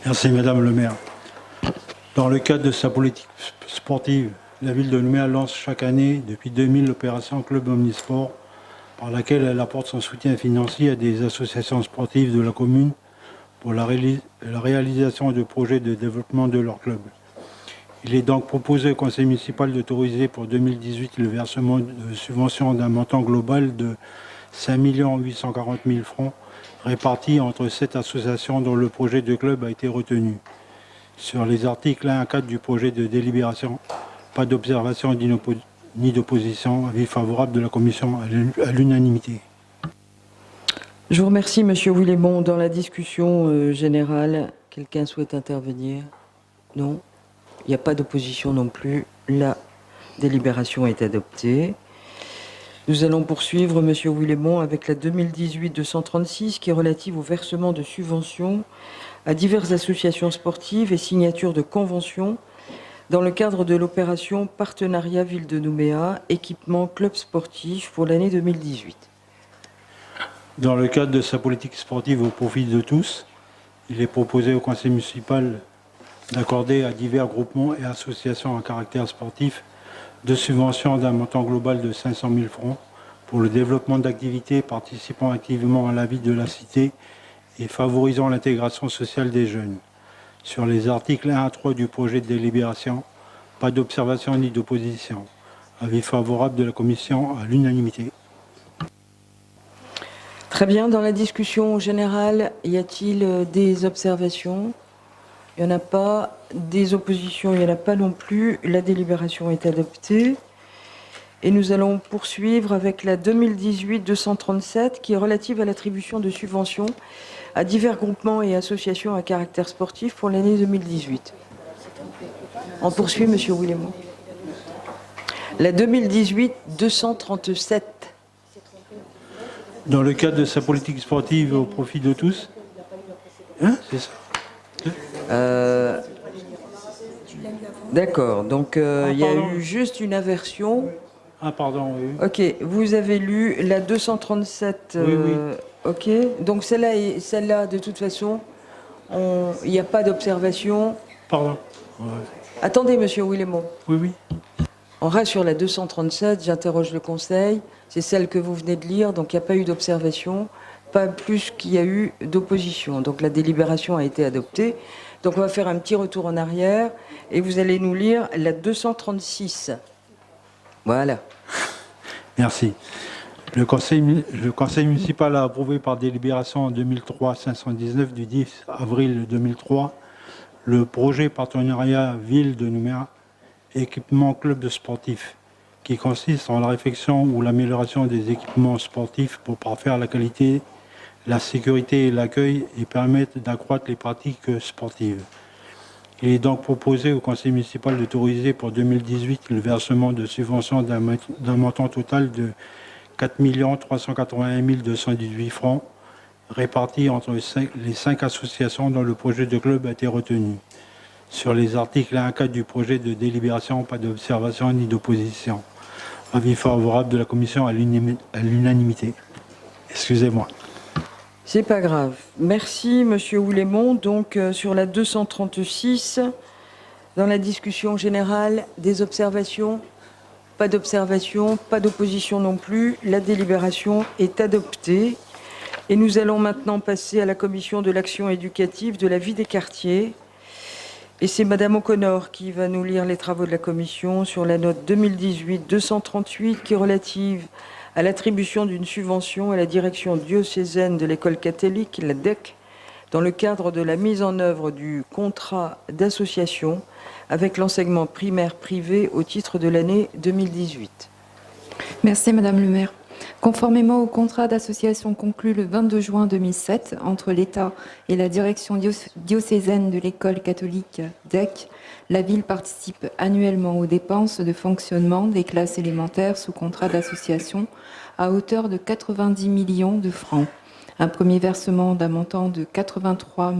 Merci Madame le maire. Dans le cadre de sa politique sportive, la ville de Nouméa lance chaque année, depuis 2000, l'opération Club Omnisport, par laquelle elle apporte son soutien financier à des associations sportives de la commune pour la réalisation de projets de développement de leur club. Il est donc proposé au conseil municipal d'autoriser pour 2018 le versement de subventions d'un montant global de 5 840 000 francs répartis entre 7 associations dont le projet de club a été retenu. Sur les articles 1 à 4 du projet de délibération, pas d'observation ni d'opposition. Avis favorable de la commission à l'unanimité. Je vous remercie, Monsieur Willemont. Dans la discussion générale, quelqu'un souhaite intervenir? Non? Il n'y a pas d'opposition non plus. La délibération est adoptée. Nous allons poursuivre, Monsieur Willemont, avec la 2018-236 qui est relative au versement de subventions à diverses associations sportives et signature de conventions dans le cadre de l'opération Partenariat Ville de Nouméa, équipement club sportif pour l'année 2018. Dans le cadre de sa politique sportive au profit de tous, il est proposé au conseil municipal d'accorder à divers groupements et associations à caractère sportif de subventions d'un montant global de 500 000 francs pour le développement d'activités participant activement à la vie de la cité et favorisant l'intégration sociale des jeunes. Sur les articles 1 à 3 du projet de délibération, pas d'observation ni d'opposition. Avis favorable de la commission à l'unanimité. Très bien. Dans la discussion générale, y a-t-il des observations? Il n'y en a pas. Des oppositions, il n'y en a pas non plus. La délibération est adoptée. Et nous allons poursuivre avec la 2018-237 qui est relative à l'attribution de subventions à divers groupements et associations à caractère sportif pour l'année 2018. On poursuit, Monsieur Willemont. La 2018-237. Dans le cadre de sa politique sportive au profit de tous. Hein, c'est ça. D'accord, donc il y a eu juste une aversion. Ah, pardon, oui. Ok, vous avez lu la 237. Oui, oui. Ok, donc celle-là, de toute façon, il n'y a pas d'observation. Pardon. Ouais. Attendez, Monsieur Willemont. Oui, oui. On reste sur la 237, j'interroge le Conseil. C'est celle que vous venez de lire, donc il n'y a pas eu d'observation, pas plus qu'il y a eu d'opposition. Donc la délibération a été adoptée. Donc on va faire un petit retour en arrière et vous allez nous lire la 236. Voilà. Merci. Le conseil municipal a approuvé par délibération en 2003-519 du 10 avril 2003 le projet partenariat Ville de Nouméa, équipement club de sportifs, qui consiste en la réfection ou l'amélioration des équipements sportifs pour parfaire la qualité, la sécurité et l'accueil et permettre d'accroître les pratiques sportives. Il est donc proposé au conseil municipal d'autoriser pour 2018 le versement de subventions d'un montant total de 4 381 218 francs répartis entre les 5 associations dont le projet de club a été retenu. Sur les articles 1 à 4 du projet de délibération, pas d'observation ni d'opposition. Avis favorable de la commission à l'unanimité. Excusez-moi. C'est pas grave. Merci, Monsieur Willemont. Donc, sur la 236, dans la discussion générale, des observations? Pas d'observation, pas d'opposition non plus. La délibération est adoptée. Et nous allons maintenant passer à la commission de l'action éducative de la vie des quartiers. Et c'est Madame O'Connor qui va nous lire les travaux de la commission sur la note 2018-238 qui est relative à l'attribution d'une subvention à la direction diocésaine de l'école catholique, la DEC, dans le cadre de la mise en œuvre du contrat d'association avec l'enseignement primaire privé au titre de l'année 2018. Merci Madame le maire. Conformément au contrat d'association conclu le 22 juin 2007 entre l'État et la direction diocésaine de l'école catholique DEC, la ville participe annuellement aux dépenses de fonctionnement des classes élémentaires sous contrat d'association à hauteur de 90 millions de francs. Un premier versement d'un montant de 83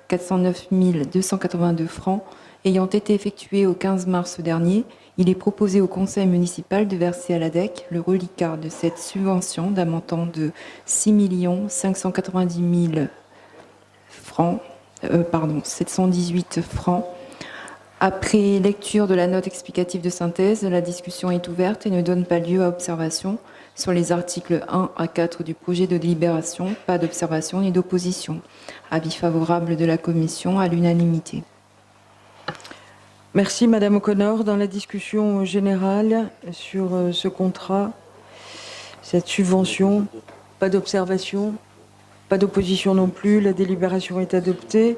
409 282 francs ayant été effectué au 15 mars dernier, il est proposé au conseil municipal de verser à la DEC le reliquat de cette subvention d'un montant de 6 590 000 francs, 718 francs Après lecture de la note explicative de synthèse, la discussion est ouverte et ne donne pas lieu à observation. Sur les articles 1 à 4 du projet de délibération, pas d'observation ni d'opposition. Avis favorable de la commission à l'unanimité. Merci Madame O'Connor. Dans la discussion générale sur ce contrat, cette subvention, pas d'observation, pas d'opposition non plus, la délibération est adoptée.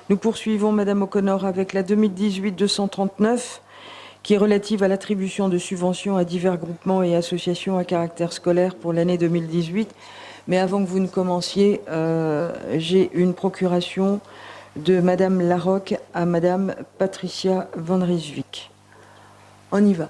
Nous poursuivons Madame O'Connor avec la 2018-239 qui est relative à l'attribution de subventions à divers groupements et associations à caractère scolaire pour l'année 2018. Mais avant que vous ne commenciez, j'ai une procuration de Madame Larocque à Madame Patricia Van Rijswijk. On y va.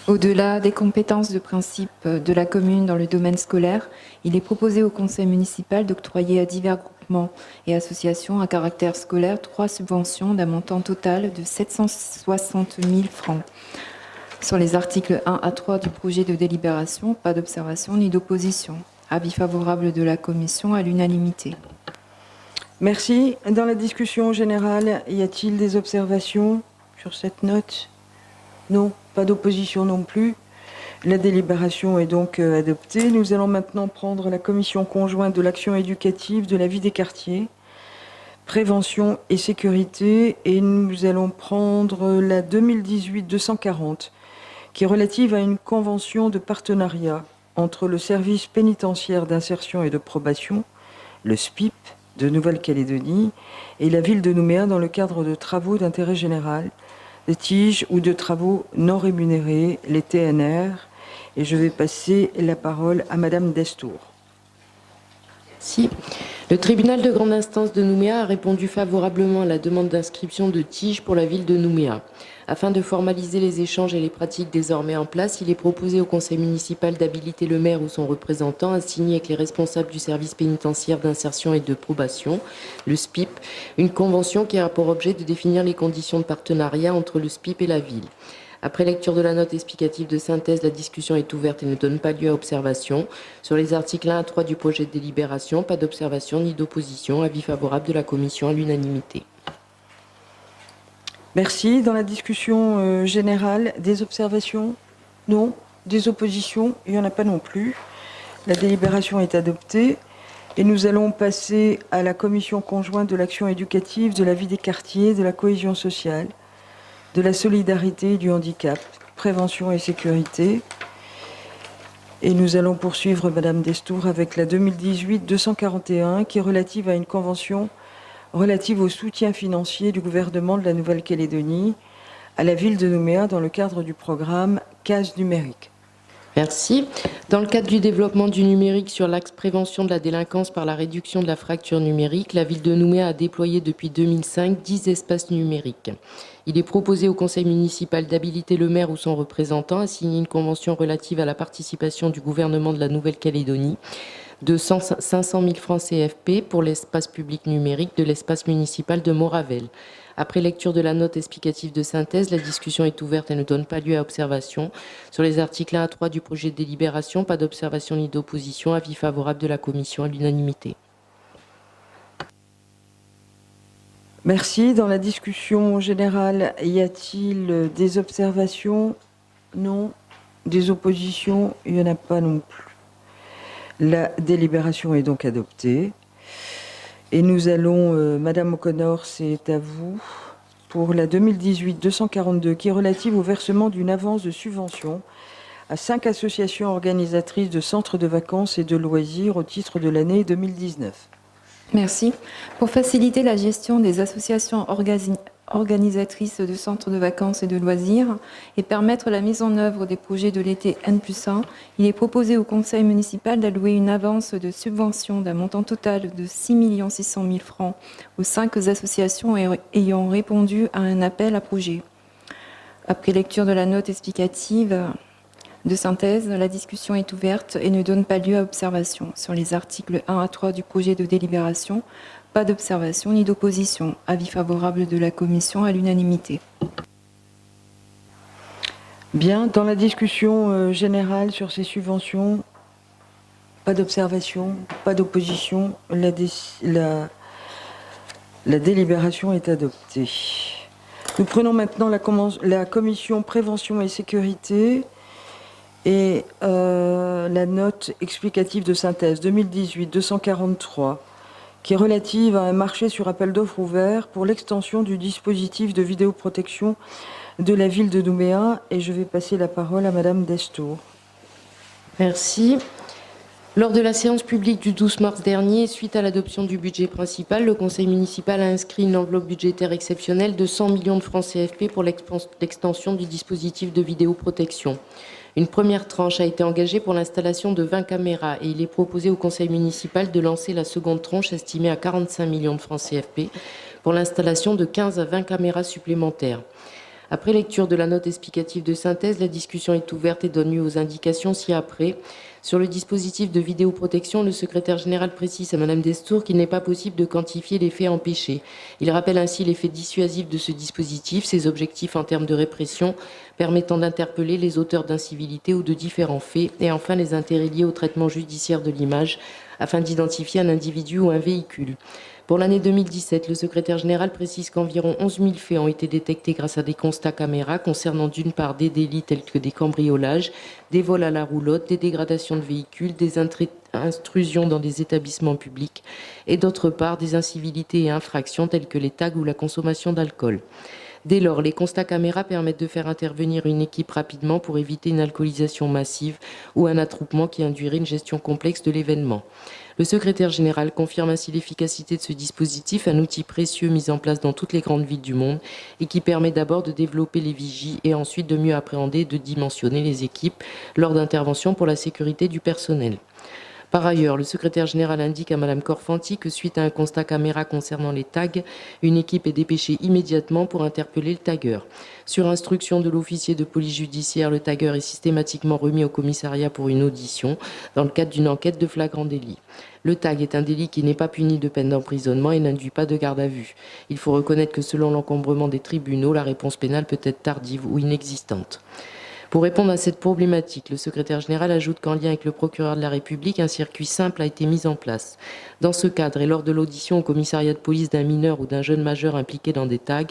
Au-delà des compétences de principe de la commune dans le domaine scolaire, il est proposé au conseil municipal d'octroyer à divers groupements et associations à caractère scolaire 3 subventions d'un montant total de 760 000 francs. Sur les articles 1 à 3 du projet de délibération, pas d'observation ni d'opposition. Avis favorable de la commission à l'unanimité. Merci. Dans la discussion générale, y a-t-il des observations sur cette note? Non, pas d'opposition non plus. La délibération est donc adoptée. Nous allons maintenant prendre la commission conjointe de l'action éducative, de la vie des quartiers, prévention et sécurité. Et nous allons prendre la 2018-240, qui est relative à une convention de partenariat entre le service pénitentiaire d'insertion et de probation, le SPIP, de Nouvelle-Calédonie, et la ville de Nouméa dans le cadre de travaux d'intérêt général, de tiges ou de travaux non rémunérés, les TNR. Et je vais passer la parole à Madame Destour. Si. Le tribunal de grande instance de Nouméa a répondu favorablement à la demande d'inscription de tiges pour la ville de Nouméa. Afin de formaliser les échanges et les pratiques désormais en place, il est proposé au conseil municipal d'habiliter le maire ou son représentant à signer avec les responsables du service pénitentiaire d'insertion et de probation, le SPIP, une convention qui a pour objet de définir les conditions de partenariat entre le SPIP et la ville. Après lecture de la note explicative de synthèse, la discussion est ouverte et ne donne pas lieu à observation. Sur les articles 1 à 3 du projet de délibération, pas d'observation ni d'opposition. Avis favorable de la commission à l'unanimité. Merci. Dans la discussion générale, des observations? Non. Des oppositions? Il n'y en a pas non plus. La délibération est adoptée. Et nous allons passer à la commission conjointe de l'action éducative, de la vie des quartiers, de la cohésion sociale, de la solidarité et du handicap, prévention et sécurité. Et nous allons poursuivre Madame Destour avec la 2018-241 qui est relative à une convention relative au soutien financier du gouvernement de la Nouvelle-Calédonie à la ville de Nouméa dans le cadre du programme CASE numérique. Merci. Dans le cadre du développement du numérique sur l'axe prévention de la délinquance par la réduction de la fracture numérique, la ville de Nouméa a déployé depuis 2005 10 espaces numériques. Il est proposé au conseil municipal d'habiliter le maire ou son représentant à signer une convention relative à la participation du gouvernement de la Nouvelle-Calédonie de 500 000 francs CFP pour l'espace public numérique de l'espace municipal de Moravel. Après lecture de la note explicative de synthèse, la discussion est ouverte et ne donne pas lieu à observation. Sur les articles 1 à 3 du projet de délibération, pas d'observation ni d'opposition. Avis favorable de la commission à l'unanimité. Merci. Dans la discussion générale, y a-t-il des observations? Non. Des oppositions? Il n'y en a pas non plus. La délibération est donc adoptée. Et nous allons, Madame O'Connor, c'est à vous, pour la 2018-242, qui est relative au versement d'une avance de subvention à 5 associations organisatrices de centres de vacances et de loisirs au titre de l'année 2019. Merci. Pour faciliter la gestion des associations organisatrices de centres de vacances et de loisirs et permettre la mise en œuvre des projets de l'été N+1, il est proposé au conseil municipal d'allouer une avance de subvention d'un montant total de 6 600 000 francs aux 5 associations ayant répondu à un appel à projet. Après lecture de la note explicative de synthèse, la discussion est ouverte et ne donne pas lieu à observation. Sur les articles 1 à 3 du projet de délibération, pas d'observation ni d'opposition. Avis favorable de la commission à l'unanimité. Bien, dans la discussion générale sur ces subventions, pas d'observation, pas d'opposition. La délibération est adoptée. Nous prenons maintenant la commission prévention et sécurité et la note explicative de synthèse 2018-243 qui est relative à un marché sur appel d'offres ouvert pour l'extension du dispositif de vidéoprotection de la ville de Nouméa. Et je vais passer la parole à Madame Destour. Merci. Lors de la séance publique du 12 mars dernier, suite à l'adoption du budget principal, le conseil municipal a inscrit une enveloppe budgétaire exceptionnelle de 100 millions de francs CFP pour l'extension du dispositif de vidéoprotection. Une première tranche a été engagée pour l'installation de 20 caméras et il est proposé au conseil municipal de lancer la seconde tranche estimée à 45 millions de francs CFP pour l'installation de 15 à 20 caméras supplémentaires. Après lecture de la note explicative de synthèse, la discussion est ouverte et donne lieu aux indications ci-après. Sur le dispositif de vidéoprotection, le secrétaire général précise à Madame Destour qu'il n'est pas possible de quantifier les faits empêchés. Il rappelle ainsi l'effet dissuasif de ce dispositif, ses objectifs en termes de répression, permettant d'interpeller les auteurs d'incivilités ou de différents faits, et enfin les intérêts liés au traitement judiciaire de l'image, afin d'identifier un individu ou un véhicule. Pour l'année 2017, le secrétaire général précise qu'environ 11 000 faits ont été détectés grâce à des constats caméras concernant d'une part des délits tels que des cambriolages, des vols à la roulotte, des dégradations de véhicules, des intrusions dans des établissements publics et d'autre part des incivilités et infractions telles que les tags ou la consommation d'alcool. Dès lors, les constats caméras permettent de faire intervenir une équipe rapidement pour éviter une alcoolisation massive ou un attroupement qui induirait une gestion complexe de l'événement. Le secrétaire général confirme ainsi l'efficacité de ce dispositif, un outil précieux mis en place dans toutes les grandes villes du monde et qui permet d'abord de développer les vigies et ensuite de mieux appréhender et de dimensionner les équipes lors d'interventions pour la sécurité du personnel. Par ailleurs, le secrétaire général indique à Madame Corfanti que suite à un constat caméra concernant les tags, une équipe est dépêchée immédiatement pour interpeller le tagueur. Sur instruction de l'officier de police judiciaire, le tagueur est systématiquement remis au commissariat pour une audition dans le cadre d'une enquête de flagrant délit. Le tag est un délit qui n'est pas puni de peine d'emprisonnement et n'induit pas de garde à vue. Il faut reconnaître que selon l'encombrement des tribunaux, la réponse pénale peut être tardive ou inexistante. Pour répondre à cette problématique, le secrétaire général ajoute qu'en lien avec le procureur de la République, un circuit simple a été mis en place. Dans ce cadre et lors de l'audition au commissariat de police d'un mineur ou d'un jeune majeur impliqué dans des tags,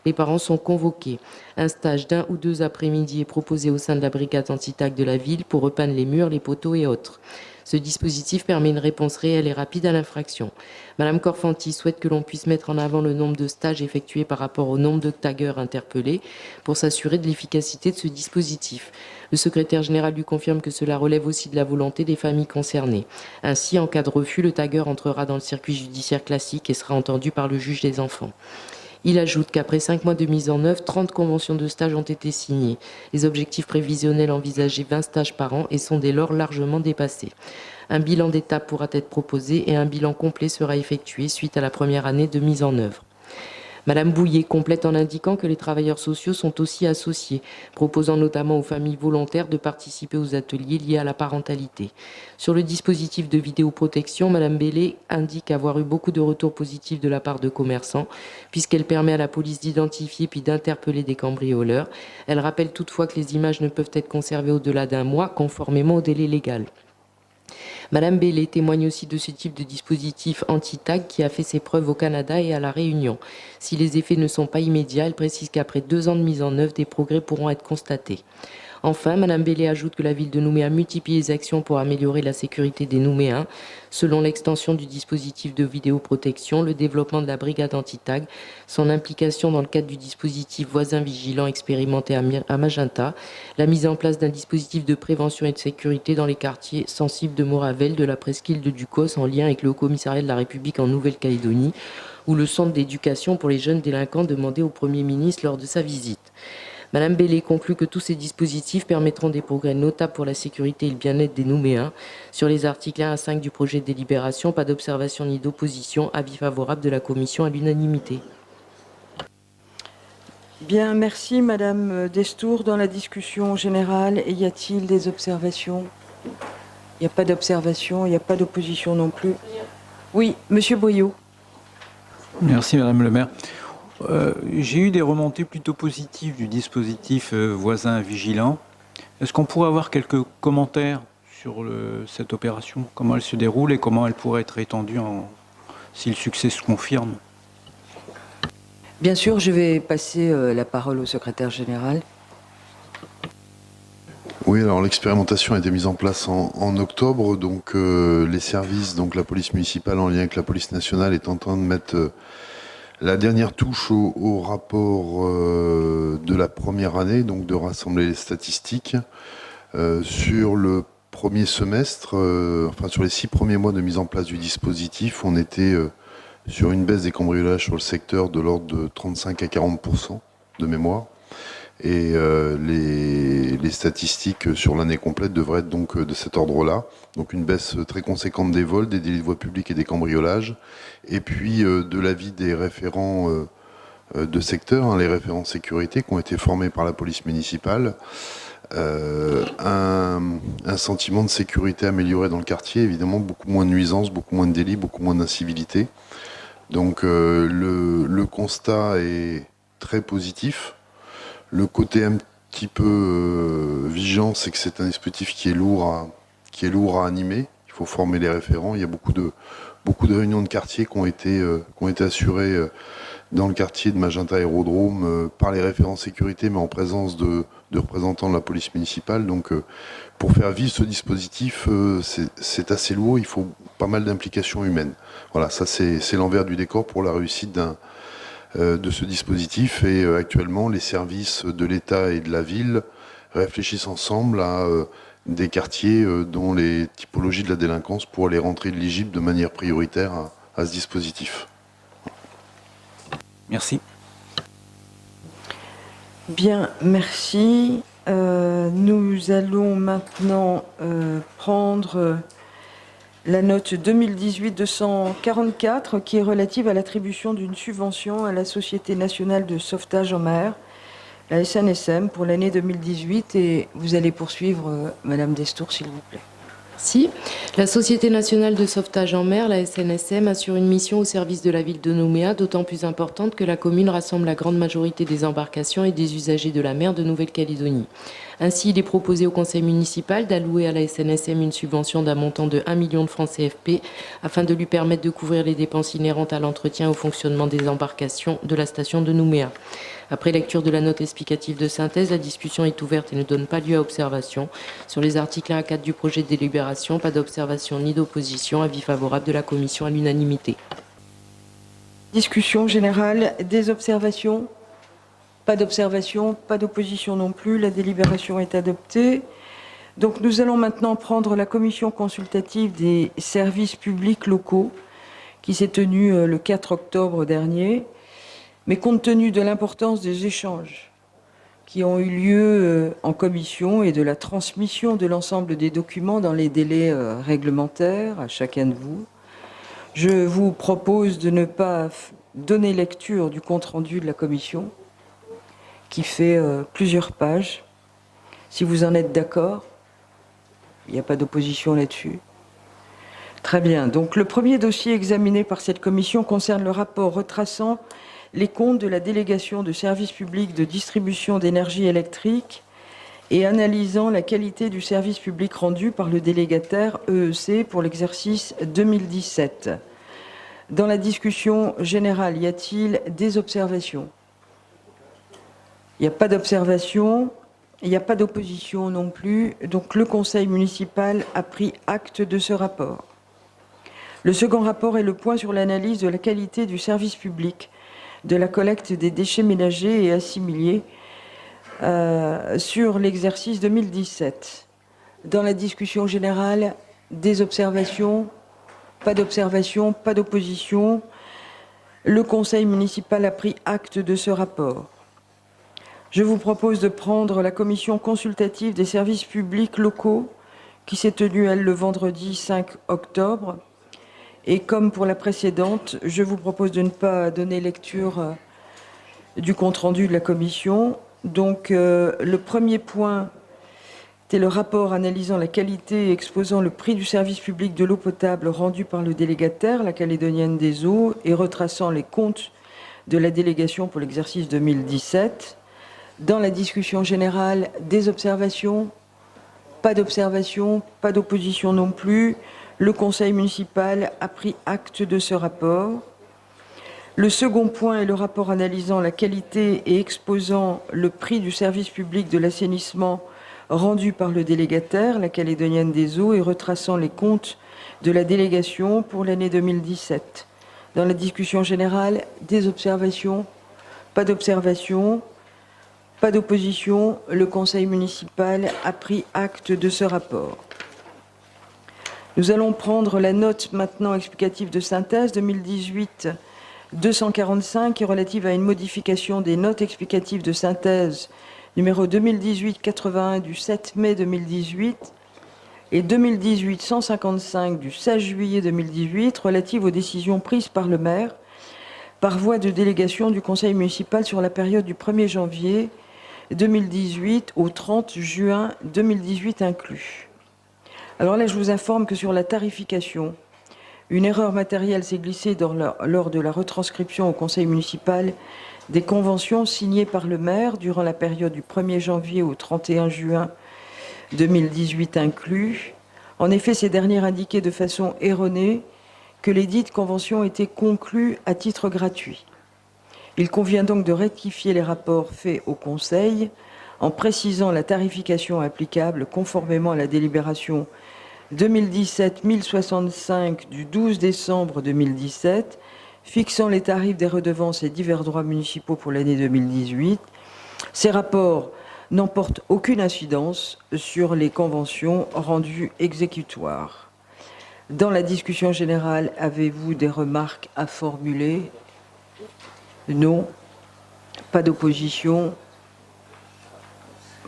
les parents sont convoqués. Un stage d'1 ou 2 après-midi est proposé au sein de la brigade anti-tag de la ville pour repeindre les murs, les poteaux et autres. Ce dispositif permet une réponse réelle et rapide à l'infraction. Madame Corfanti souhaite que l'on puisse mettre en avant le nombre de stages effectués par rapport au nombre de taggeurs interpellés pour s'assurer de l'efficacité de ce dispositif. Le secrétaire général lui confirme que cela relève aussi de la volonté des familles concernées. Ainsi, en cas de refus, le tagueur entrera dans le circuit judiciaire classique et sera entendu par le juge des enfants. Il ajoute qu'après 5 mois de mise en œuvre, 30 conventions de stage ont été signées. Les objectifs prévisionnels envisagés 20 stages par an et sont dès lors largement dépassés. Un bilan d'étape pourra être proposé et un bilan complet sera effectué suite à la première année de mise en œuvre. Madame Bouillet complète en indiquant que les travailleurs sociaux sont aussi associés, proposant notamment aux familles volontaires de participer aux ateliers liés à la parentalité. Sur le dispositif de vidéoprotection, Madame Bellé indique avoir eu beaucoup de retours positifs de la part de commerçants, puisqu'elle permet à la police d'identifier puis d'interpeller des cambrioleurs. Elle rappelle toutefois que les images ne peuvent être conservées au-delà d'un mois, conformément au délai légal. Madame Bellé témoigne aussi de ce type de dispositif anti-tag qui a fait ses preuves au Canada et à La Réunion. Si les effets ne sont pas immédiats, elle précise qu'après 2 ans de mise en œuvre, des progrès pourront être constatés. Enfin, Madame Bellé ajoute que la ville de Nouméa multiplie les actions pour améliorer la sécurité des Nouméens, selon l'extension du dispositif de vidéoprotection, le développement de la brigade anti-tag, son implication dans le cadre du dispositif voisin vigilant expérimenté à Magenta, la mise en place d'un dispositif de prévention et de sécurité dans les quartiers sensibles de Moravel, de la presqu'île de Ducos, en lien avec le Haut-Commissariat de la République en Nouvelle-Calédonie, ou le centre d'éducation pour les jeunes délinquants demandé au Premier ministre lors de sa visite. Madame Bellé conclut que tous ces dispositifs permettront des progrès notables pour la sécurité et le bien-être des Nouméens. Sur les articles 1 à 5 du projet de délibération, pas d'observation ni d'opposition, avis favorable de la Commission à l'unanimité. Bien, merci Madame Destour. Dans la discussion générale, y a-t-il des observations? Il n'y a pas d'observation, il n'y a pas d'opposition non plus. Oui, Monsieur Boyot. Merci Madame le maire. J'ai eu des remontées plutôt positives du dispositif voisin vigilant. Est-ce qu'on pourrait avoir quelques commentaires sur cette opération, comment elle se déroule et comment elle pourrait être étendue si le succès se confirme? Bien sûr, je vais passer la parole au secrétaire général. Oui, alors l'expérimentation a été mise en place en octobre, donc les services, donc la police municipale en lien avec la police nationale est en train de mettre la dernière touche au rapport de la première année, donc de rassembler les statistiques sur le premier semestre, enfin sur les 6 premiers mois de mise en place du dispositif, on était sur une baisse des cambriolages sur le secteur de l'ordre de 35 à 40% de mémoire. Et les statistiques sur l'année complète devraient être donc de cet ordre-là. Donc une baisse très conséquente des vols, des délits de voie publique et des cambriolages. Et puis de l'avis des référents de secteur, les référents sécurité qui ont été formés par la police municipale, un sentiment de sécurité amélioré dans le quartier, évidemment beaucoup moins de nuisances, beaucoup moins de délits, beaucoup moins d'incivilité. Donc le constat est très positif. Le côté un petit peu vigilant, c'est que c'est un dispositif qui est lourd à animer. Il faut former les référents. Il y a beaucoup de réunions de quartier qui ont été assurées dans le quartier de Magenta Aérodrome par les référents sécurité, mais en présence de représentants de la police municipale. Donc, pour faire vivre ce dispositif, c'est assez lourd. Il faut pas mal d'implications humaines. Voilà, ça c'est l'envers du décor pour la réussite de ce dispositif, et actuellement les services de l'État et de la ville réfléchissent ensemble à des quartiers dont les typologies de la délinquance pourraient les rendre éligibles de manière prioritaire à ce dispositif. Merci. Bien, merci. Nous allons maintenant prendre la note 2018-244 qui est relative à l'attribution d'une subvention à la Société nationale de sauvetage en mer, la SNSM, pour l'année 2018. Et vous allez poursuivre, Madame Destour, s'il vous plaît. Merci. La Société nationale de sauvetage en mer, la SNSM, assure une mission au service de la ville de Nouméa, d'autant plus importante que la commune rassemble la grande majorité des embarcations et des usagers de la mer de Nouvelle-Calédonie. Ainsi, il est proposé au conseil municipal d'allouer à la SNSM une subvention d'un montant de 1 million de francs CFP afin de lui permettre de couvrir les dépenses inhérentes à l'entretien et au fonctionnement des embarcations de la station de Nouméa. Après lecture de la note explicative de synthèse, la discussion est ouverte et ne donne pas lieu à observation. Sur les articles 1 à 4 du projet de délibération, pas d'observation ni d'opposition. Avis favorable de la commission à l'unanimité. Discussion générale, des observations? Pas d'observation, pas d'opposition non plus. La délibération est adoptée. Donc nous allons maintenant prendre la commission consultative des services publics locaux qui s'est tenue le 4 octobre dernier. Mais compte tenu de l'importance des échanges qui ont eu lieu en commission et de la transmission de l'ensemble des documents dans les délais réglementaires à chacun de vous, je vous propose de ne pas donner lecture du compte-rendu de la commission qui fait plusieurs pages. Si vous en êtes d'accord, il n'y a pas d'opposition là-dessus. Très bien. Donc le premier dossier examiné par cette commission concerne le rapport retraçant les comptes de la délégation de services publics de distribution d'énergie électrique et analysant la qualité du service public rendu par le délégataire EEC pour l'exercice 2017. Dans la discussion générale, y a-t-il des observations? Il n'y a pas d'observation, il n'y a pas d'opposition non plus, donc le conseil municipal a pris acte de ce rapport. Le second rapport est le point sur l'analyse de la qualité du service public de la collecte des déchets ménagers et assimilés sur l'exercice 2017. Dans la discussion générale, des observations? Pas d'observation, pas d'opposition. Le conseil municipal a pris acte de ce rapport. Je vous propose de prendre la commission consultative des services publics locaux qui s'est tenue, elle, le vendredi 5 octobre. Et comme pour la précédente, je vous propose de ne pas donner lecture du compte-rendu de la commission. Donc, le premier point était le rapport analysant la qualité et exposant le prix du service public de l'eau potable rendu par le délégataire, la Calédonienne des eaux, et retraçant les comptes de la délégation pour l'exercice 2017. Dans la discussion générale, des observations? Pas d'observation, pas d'opposition non plus. Le conseil municipal a pris acte de ce rapport. Le second point est le rapport analysant la qualité et exposant le prix du service public de l'assainissement rendu par le délégataire, la Calédonienne des Eaux, et retraçant les comptes de la délégation pour l'année 2017. Dans la discussion générale, des observations? Pas d'observations, pas d'opposition. Le Conseil municipal a pris acte de ce rapport. Nous allons prendre la note maintenant explicative de synthèse 2018-245 qui est relative à une modification des notes explicatives de synthèse numéro 2018-81 du 7 mai 2018 et 2018-155 du 16 juillet 2018 relative aux décisions prises par le maire par voie de délégation du conseil municipal sur la période du 1er janvier 2018 au 30 juin 2018 inclus. Alors là, je vous informe que sur la tarification, une erreur matérielle s'est glissée lors de la retranscription au conseil municipal des conventions signées par le maire durant la période du 1er janvier au 31 juin 2018 inclus. En effet, ces dernières indiquaient de façon erronée que les dites conventions étaient conclues à titre gratuit. Il convient donc de rectifier les rapports faits au Conseil en précisant la tarification applicable conformément à la délibération 2017-1065 du 12 décembre 2017, fixant les tarifs des redevances et divers droits municipaux pour l'année 2018. Ces rapports n'emportent aucune incidence sur les conventions rendues exécutoires. Dans la discussion générale, avez-vous des remarques à formuler? Non. Pas d'opposition.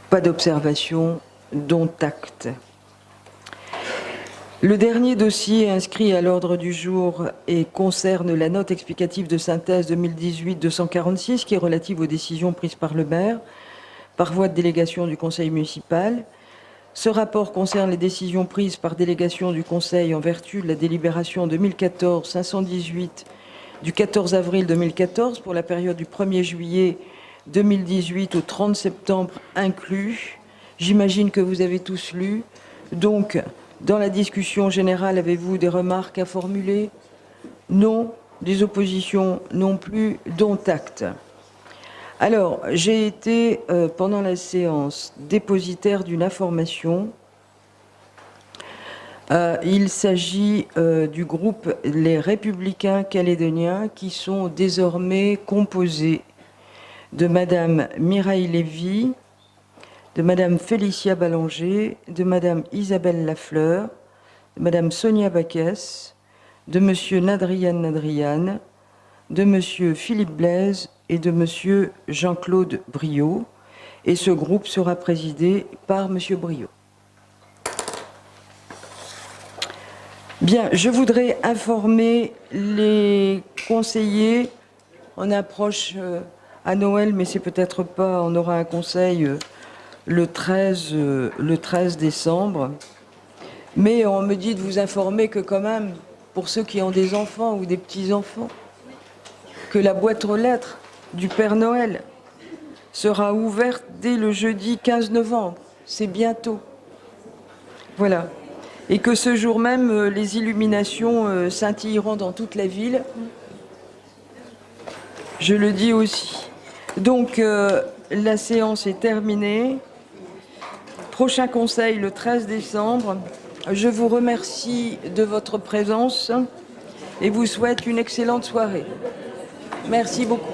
Pas d'observation, dont acte. Le dernier dossier inscrit à l'ordre du jour et concerne la note explicative de synthèse 2018-246 qui est relative aux décisions prises par le maire par voie de délégation du conseil municipal. Ce rapport concerne les décisions prises par délégation du Conseil en vertu de la délibération 2014-518 du 14 avril 2014 pour la période du 1er juillet 2018 au 30 septembre inclus. J'imagine que vous avez tous lu. Donc, dans la discussion générale, avez-vous des remarques à formuler? Non. Des oppositions non plus, dont acte. Alors, j'ai été, pendant la séance, dépositaire d'une information. Il s'agit du groupe Les Républicains calédoniens qui sont désormais composés de Madame Mireille Lévy, de Madame Félicia Ballanger, de Madame Isabelle Lafleur, de Madame Sonia Baquès, de Monsieur Nadrian, de Monsieur Philippe Blaise et de Monsieur Jean-Claude Briot. Et ce groupe sera présidé par Monsieur Briot. Bien, je voudrais informer les conseillers. On approche à Noël, mais c'est peut-être pas. On aura un conseil le 13 décembre. Mais on me dit de vous informer que quand même, pour ceux qui ont des enfants ou des petits-enfants, que la boîte aux lettres du Père Noël sera ouverte dès le jeudi 15 novembre. C'est bientôt. Voilà. Et que ce jour même, les illuminations scintilleront dans toute la ville. Je le dis aussi. Donc, la séance est terminée. Prochain conseil le 13 décembre. Je vous remercie de votre présence et vous souhaite une excellente soirée. Merci beaucoup.